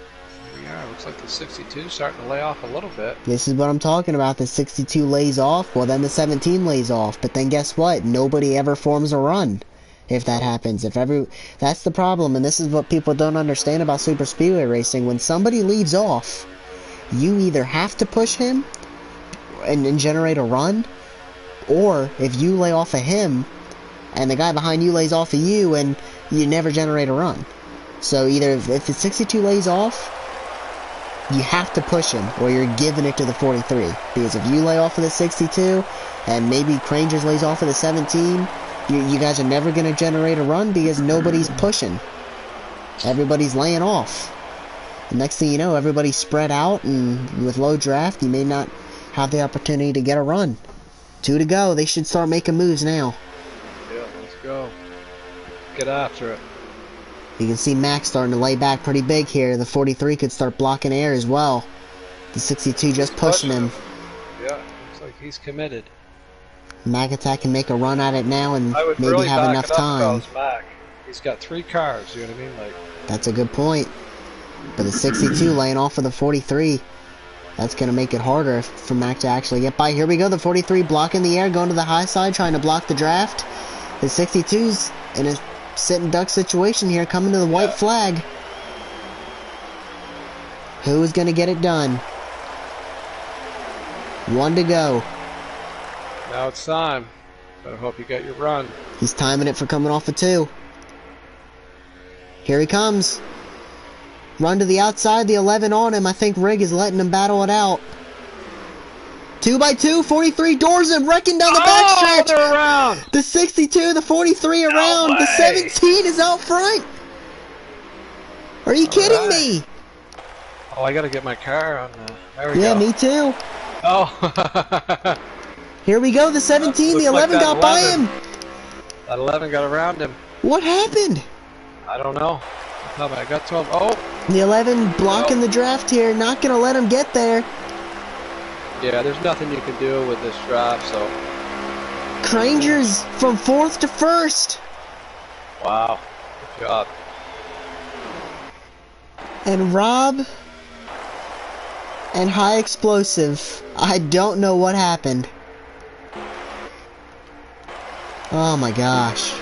we are. Looks like the 62 starting to lay off a little bit. This is what I'm talking about. The 62 lays off. Well, then the 17 lays off. But then guess what? Nobody ever forms a run if that happens. That's the problem. And this is what people don't understand about super speedway racing. When somebody leaves off, you either have to push him and generate a run, or if you lay off of him and the guy behind you lays off of you, and you never generate a run. So either if the 62 lays off, you have to push him, or you're giving it to the 43. Because if you lay off of the 62, and maybe Crangers lays off of the 17, you guys are never going to generate a run because nobody's pushing. Everybody's laying off. The next thing you know, everybody's spread out, and with low draft, you may not have the opportunity to get a run. 2 to go. They should start making moves now. Yeah, let's go. Get after it. You can see Max starting to lay back pretty big here. The 43 could start blocking air as well. The 62 just pushing him. Yeah, looks like he's committed. Mac Attack can make a run at it now and maybe really have enough time. Mac. He's got 3 cars, you know what I mean? Like, that's a good point. But the 62 laying off of the 43, that's going to make it harder for Mac to actually get by. Here we go, the 43 blocking the air, going to the high side, trying to block the draft. The 62's in a sitting duck situation here, coming to the white flag. Who is going to get it done? 1 to go. now it's time. Better hope you get your run. He's timing it for coming off of 2. Here he comes. Run to the outside, the 11 on him. I think Rig is letting him battle it out. 2 by 2, 43 doors him, wrecking down the backstretch. They're around. The 62, the 43 around. No the 17 is out front. Are you kidding me? Oh, I gotta get my car on the... There we go. Yeah, me too. Oh. Here we go, the 17, the 11 got by him. That 11 got around him. What happened? I don't know. I got to him. Oh. The 11 blocking the draft here, not going to let him get there. Yeah, there's nothing you can do with this draft, so... Crangers from 4th to 1st. Wow. Good job. And Rob and High Explosive. I don't know what happened. Oh my gosh.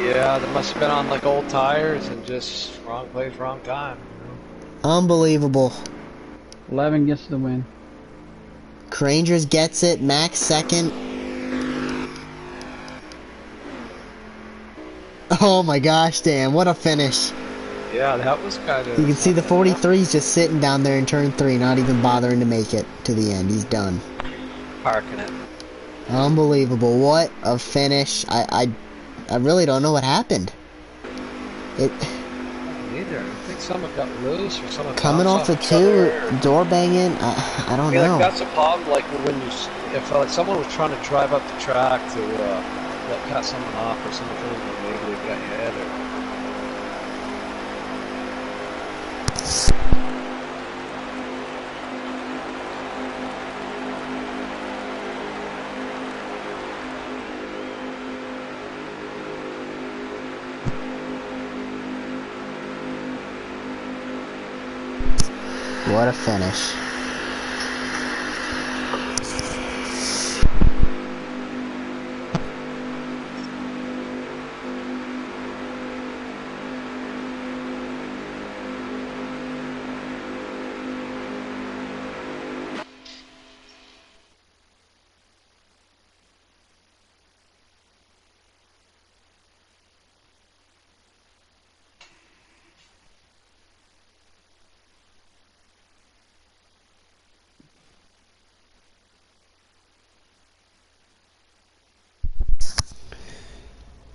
Yeah, they must have been on like old tires and just wrong place, wrong time. You know? Unbelievable. 11 gets the win. Crangers gets it. Max second. Oh my gosh, Dan. What a finish. Yeah, that was kind of... You can see the 43's just sitting down there in turn 3, not even bothering to make it to the end. He's done. Parking it. Unbelievable. What a finish. I really don't know what happened. It Neither. I think someone got loose or someone coming bounced off off of each other. two, door banging. I don't Like know. that's a problem. Like when you, if like someone was trying to drive up the track to like cut someone off or something, maybe they got you hit or. What a finish.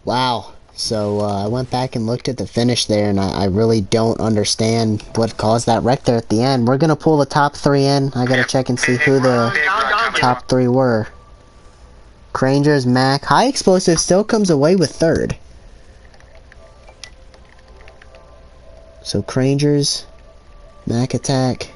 Wow. So I went back and looked at the finish there, and I really don't understand what caused that wreck there at the end. We're going to pull the top three in. I got to check and see who the top three were. Cranger's Mac. High Explosive still comes away with third. So Cranger's, Mac Attack.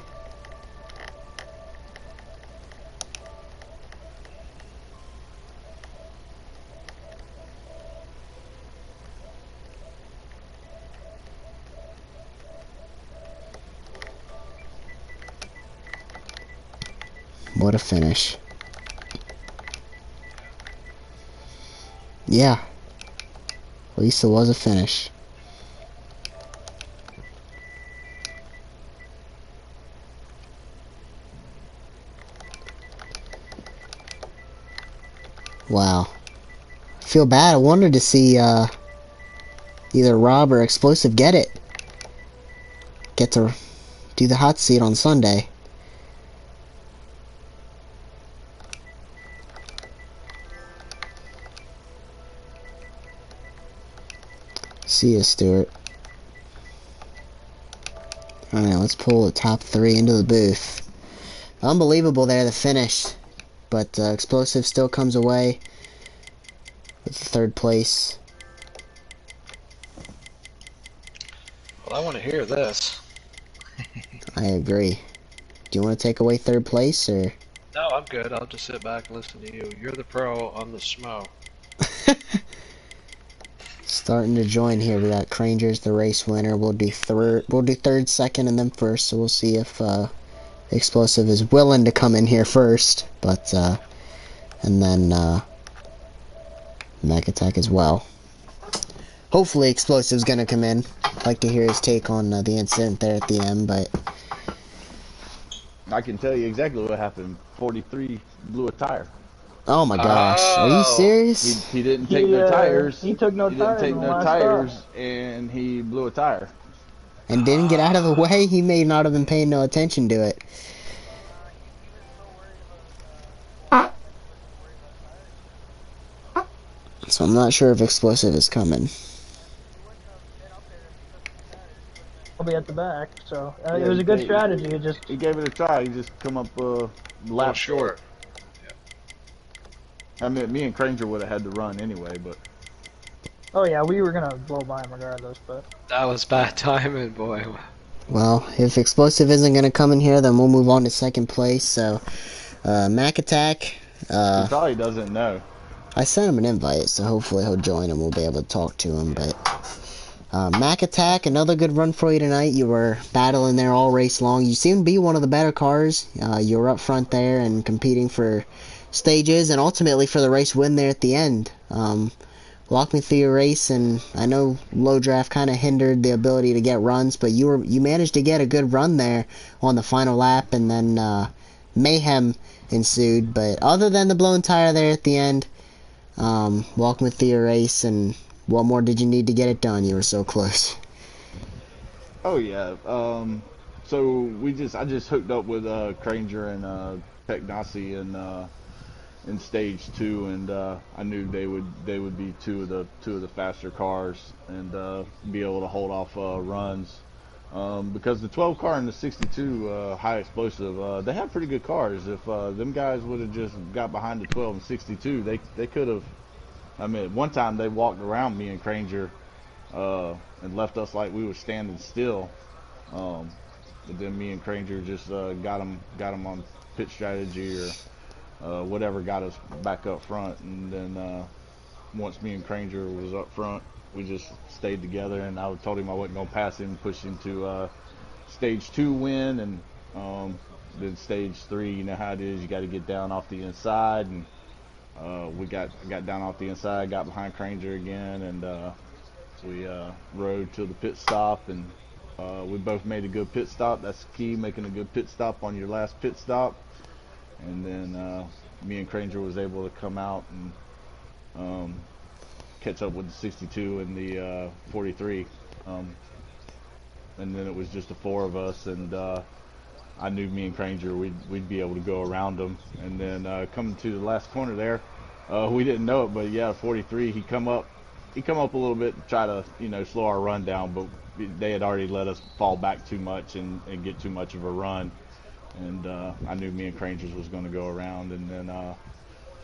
What a finish. Yeah. At least it was a finish. Wow. I feel bad. I wanted to see either Rob or Explosive get it. Get to do the hot seat on Sunday. See ya, Stuart. Alright, let's pull the top three into the booth. Unbelievable there, the finish. But Explosive still comes away with the third place. Well, I want to hear this. I agree. Do you want to take away third place, or? No, I'm good. I'll just sit back and listen to you. You're the pro on the schmo. Starting to join here. We got Cranger's the race winner. We'll do third, second, and then first. So we'll see if Explosive is willing to come in here first. But and then Mac Attack as well. Hopefully Explosive's gonna come in. I'd like to hear his take on the incident there at the end, but I can tell you exactly what happened. 43 blew a tire. oh my gosh, are you serious? He didn't take no tires. He took no tires. He didn't take no tires, and he blew a tire. And didn't get out of the way? He may not have been paying no attention to it. So I'm not sure if Explosive is coming. I'll be at the back, so it was a good strategy. He gave it a try. He just come up lap short. I mean, me and Cranger would have had to run anyway, but. Oh yeah, we were gonna blow by him regardless, but. That was bad timing, boy. Well, if Explosive isn't gonna come in here, then we'll move on to second place. So, Mac Attack. He probably doesn't know. I sent him an invite, so hopefully he'll join and we'll be able to talk to him. But Mac Attack, another good run for you tonight. You were battling there all race long. You seem to be one of the better cars. You were up front there and competing for stages and ultimately for the race win there at the end. Walk me through your race, and I know low draft kind of hindered the ability to get runs, but you managed to get a good run there on the final lap, and then mayhem ensued. But other than the blown tire there at the end, walk me through your race, and what more did you need to get it done? You were so close. Oh yeah. So I just hooked up with Cranger and Peck Nasi, and in stage 2, and I knew they would be two of the faster cars and be able to hold off runs. Because the 12 car and the 62 high explosive, they have pretty good cars. If them guys would have just got behind the 12 and 62, they could have. I mean, one time they walked around me and Granger and left us like we were standing still. But then me and Granger just got them on pit strategy or whatever got us back up front. And then once me and Granger was up front, we just stayed together. And I told him I wasn't gonna pass him, push him to stage 2 win, and then stage 3. You know how it is. You got to get down off the inside, and we got down off the inside, got behind Granger again, and we rode to the pit stop, and we both made a good pit stop. That's the key, making a good pit stop on your last pit stop. And then me and Granger was able to come out and catch up with the 62 and the 43. And then it was just the 4 of us, and I knew me and Granger we'd be able to go around them. And then coming to the last corner there, we didn't know it, but yeah, 43, he come up a little bit to try to, you know, slow our run down, but they had already let us fall back too much and get too much of a run. And I knew me and Granger's was going to go around, and then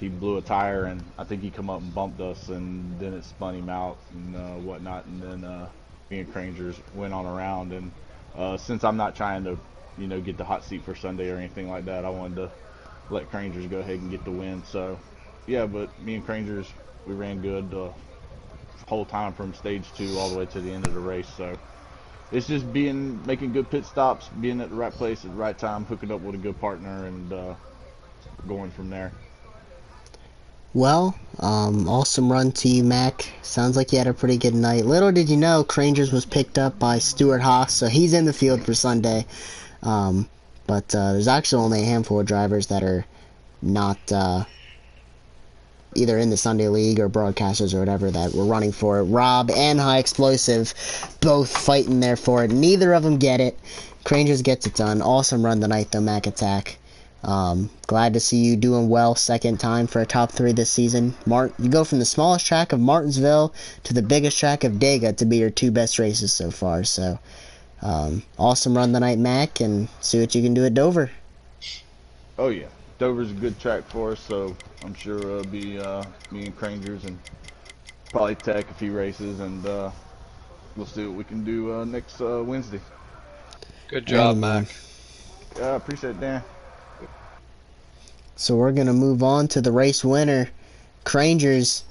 he blew a tire, and I think he come up and bumped us, and then it spun him out and whatnot. And then me and Granger's went on around, and since I'm not trying to, you know, get the hot seat for Sunday or anything like that, I wanted to let Granger's go ahead and get the win. So yeah, but me and Granger's, we ran good the whole time from stage 2 all the way to the end of the race. So it's just making good pit stops, being at the right place at the right time, hooking up with a good partner, and going from there. Well, awesome run to you, Mac. Sounds like you had a pretty good night. Little did you know, Crangers was picked up by Stuart Haas, so he's in the field for Sunday. But there's actually only a handful of drivers that are not either in the Sunday League or broadcasters or whatever that were running for it. Rob and High Explosive both fighting there for it. Neither of them get it. Crangers gets it done. Awesome run tonight, though, Mac Attack. Glad to see you doing well, second time for a top 3 this season. You go from the smallest track of Martinsville to the biggest track of Dega to be your 2 best races so far. So, awesome run tonight, Mac, and see what you can do at Dover. Oh yeah, Dover's a good track for us, so I'm sure it'll be me and Crangers and probably Tech a few races, and we'll see what we can do next Wednesday. Good job, Hey, man. Mac. Yeah, I appreciate it, Dan. So we're going to move on to the race winner. Crangers,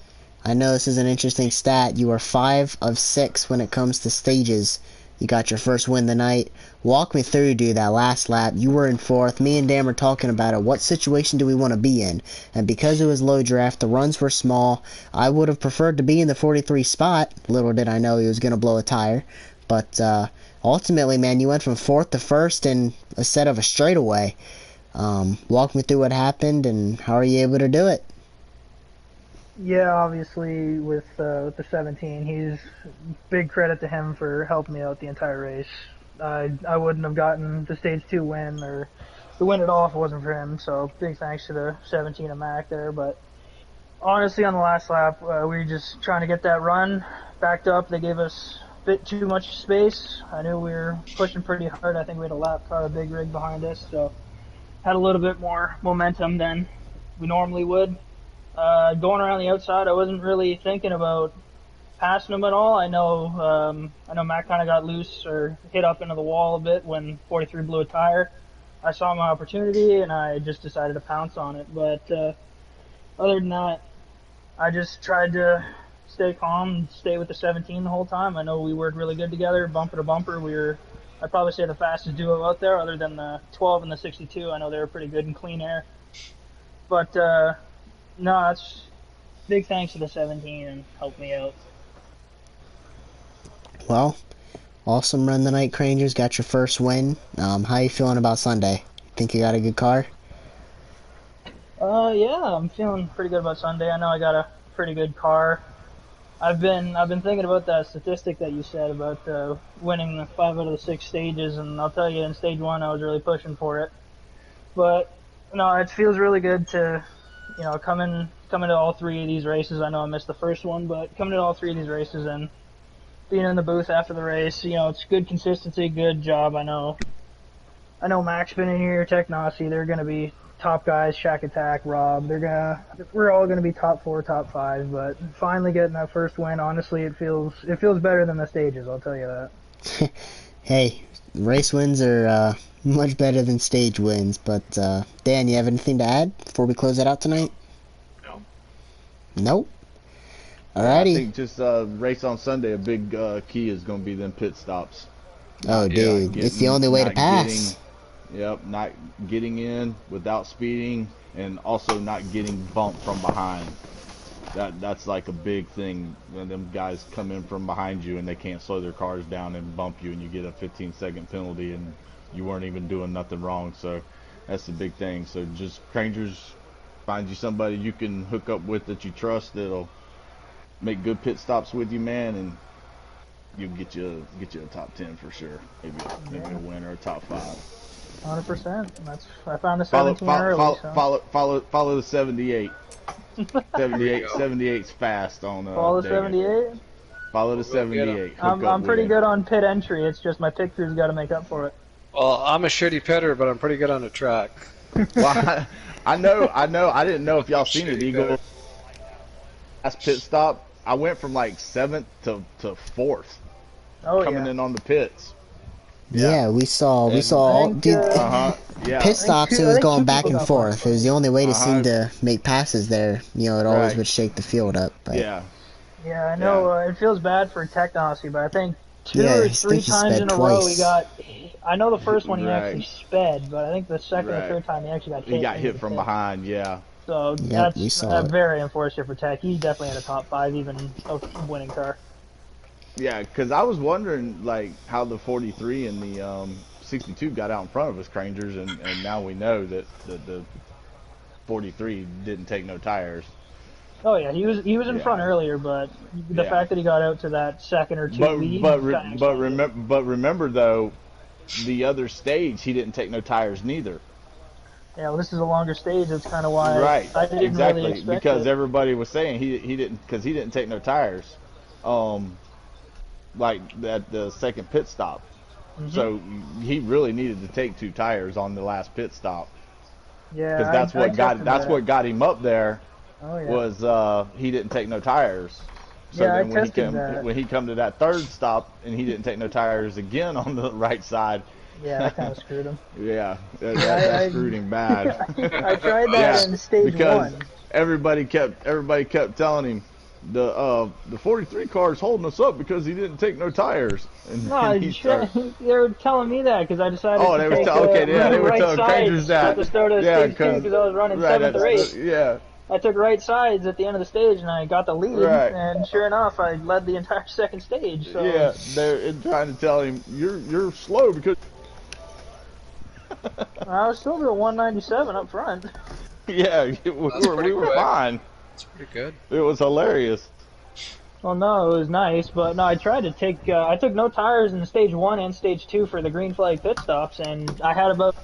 I know this is an interesting stat. You are 5 of 6 when it comes to stages. You got your first win tonight. Walk me through, dude, that last lap. You were in 4th. Me and Dan were talking about it. What situation do we want to be in? And because it was low draft, the runs were small. I would have preferred to be in the 43 spot. Little did I know he was going to blow a tire. But ultimately, man, you went from 4th to 1st in a set of a straightaway. Walk me through what happened and how are you able to do it? Yeah, obviously with the 17, he's big credit to him for helping me out the entire race. I wouldn't have gotten the stage 2 win or the win at all if it wasn't for him. So big thanks to the 17 and Mac there. But honestly, on the last lap, we were just trying to get that run backed up. They gave us a bit too much space. I knew we were pushing pretty hard. I think we had a lap car, a big rig behind us, so had a little bit more momentum than we normally would. Going around the outside, I wasn't really thinking about passing him at all. I know Matt kind of got loose or hit up into the wall a bit when 43 blew a tire. I saw my opportunity and I just decided to pounce on it. But other than that, I just tried to stay calm and stay with the 17 the whole time. I know we worked really good together, bumper to bumper. We were, I'd probably say, the fastest duo out there, other than the 12 and the 62. I know they were pretty good in clean air. But no, it's big thanks to the 17 and helped me out. Well, awesome run tonight, Crangers. Got your first win. How you feeling about Sunday? Think you got a good car? Yeah, I'm feeling pretty good about Sunday. I know I got a pretty good car. I've been thinking about that statistic that you said about winning the 5 out of the 6 stages, and I'll tell you, in stage 1 I was really pushing for it. But no, it feels really good to you know, coming to all three of these races. I know I missed the first one, but coming to all three of these races and being in the booth after the race, you know, it's good consistency, good job. I know Mac's been in here, Tech Nazi, they're gonna be top guys, Shack Attack, Rob. We're all gonna be top 4, top 5. But finally getting that first win, honestly, it feels better than the stages. I'll tell you that. Hey, race wins are much better than stage wins. But Dan, you have anything to add before we close it out tonight? No. Nope. I Alrighty. think just race on Sunday, a big key is going to be them pit stops. Oh, dude, it's the only way to pass. Not getting in without speeding, and also not getting bumped from behind. That's like a big thing when them guys come in from behind you and they can't slow their cars down and bump you, and you get a 15-second penalty and you weren't even doing nothing wrong. So that's the big thing. So just Rangers, find you somebody you can hook up with that you trust that'll make good pit stops with you, man, and you'll get you a top 10 for sure. Maybe a win or a top 5. 100%. I found the 17 early. Follow the 78. 78's fast on follow the 78. Follow the 78. I'm pretty good on pit entry. It's just my pit crew's got to make up for it. Well, I'm a shitty pitter, but I'm pretty good on the track. Well, I know. I didn't know if y'all seen it, Eagle. Last pit stop, I went from like 7th to 4th. Coming in on the pits. Yeah, we saw all, dude. Pit stops, it was going back and forth. It was the only way to seem to make passes there. You know, it always would shake the field up. But. Yeah. Yeah, I know. It feels bad for Technosy, but I think 2 or 3 times in a row he got. I know the first one he actually sped, but I think the second or third time he actually got hit. He got hit from behind. Yeah. So that's very unfortunate for Tech. He definitely had a top 5, even a winning car. Yeah, because I was wondering like how the 43 and the 62 got out in front of us, Crangers, and now we know that the 43 didn't take no tires. Oh yeah, he was in front earlier, but the fact that he got out to that second or 2 lead. But remember though, the other stage he didn't take no tires neither. Yeah, well, this is a longer stage. That's kind of why I didn't exactly really expect because it. everybody was saying he didn't take no tires. Like at the second pit stop. So he really needed to take 2 tires on the last pit stop. Yeah, because that's what got him up there. Oh, yeah. Was he didn't take no tires. So then when he come to that third stop and he didn't take no tires again on the right side. Yeah, that kind of screwed him. Yeah, that screwed him bad. I tried that in stage because 1. Everybody kept telling him the 43 car is holding us up because he didn't take no tires. And, they were telling me that because I decided to they were telling Crangers that at the start of stage 2 because I was running 7th or 8th. Yeah. I took right sides at the end of the stage and I got the lead, and sure enough, I led the entire second stage. So. Yeah, they're trying to tell him you're slow because. I was still doing 197 up front. Yeah, we were fine. That's pretty good. It was hilarious. Well, no, it was nice, but no, I tried to take. I took no tires in stage 1 and stage 2 for the green flag pit stops, and I had about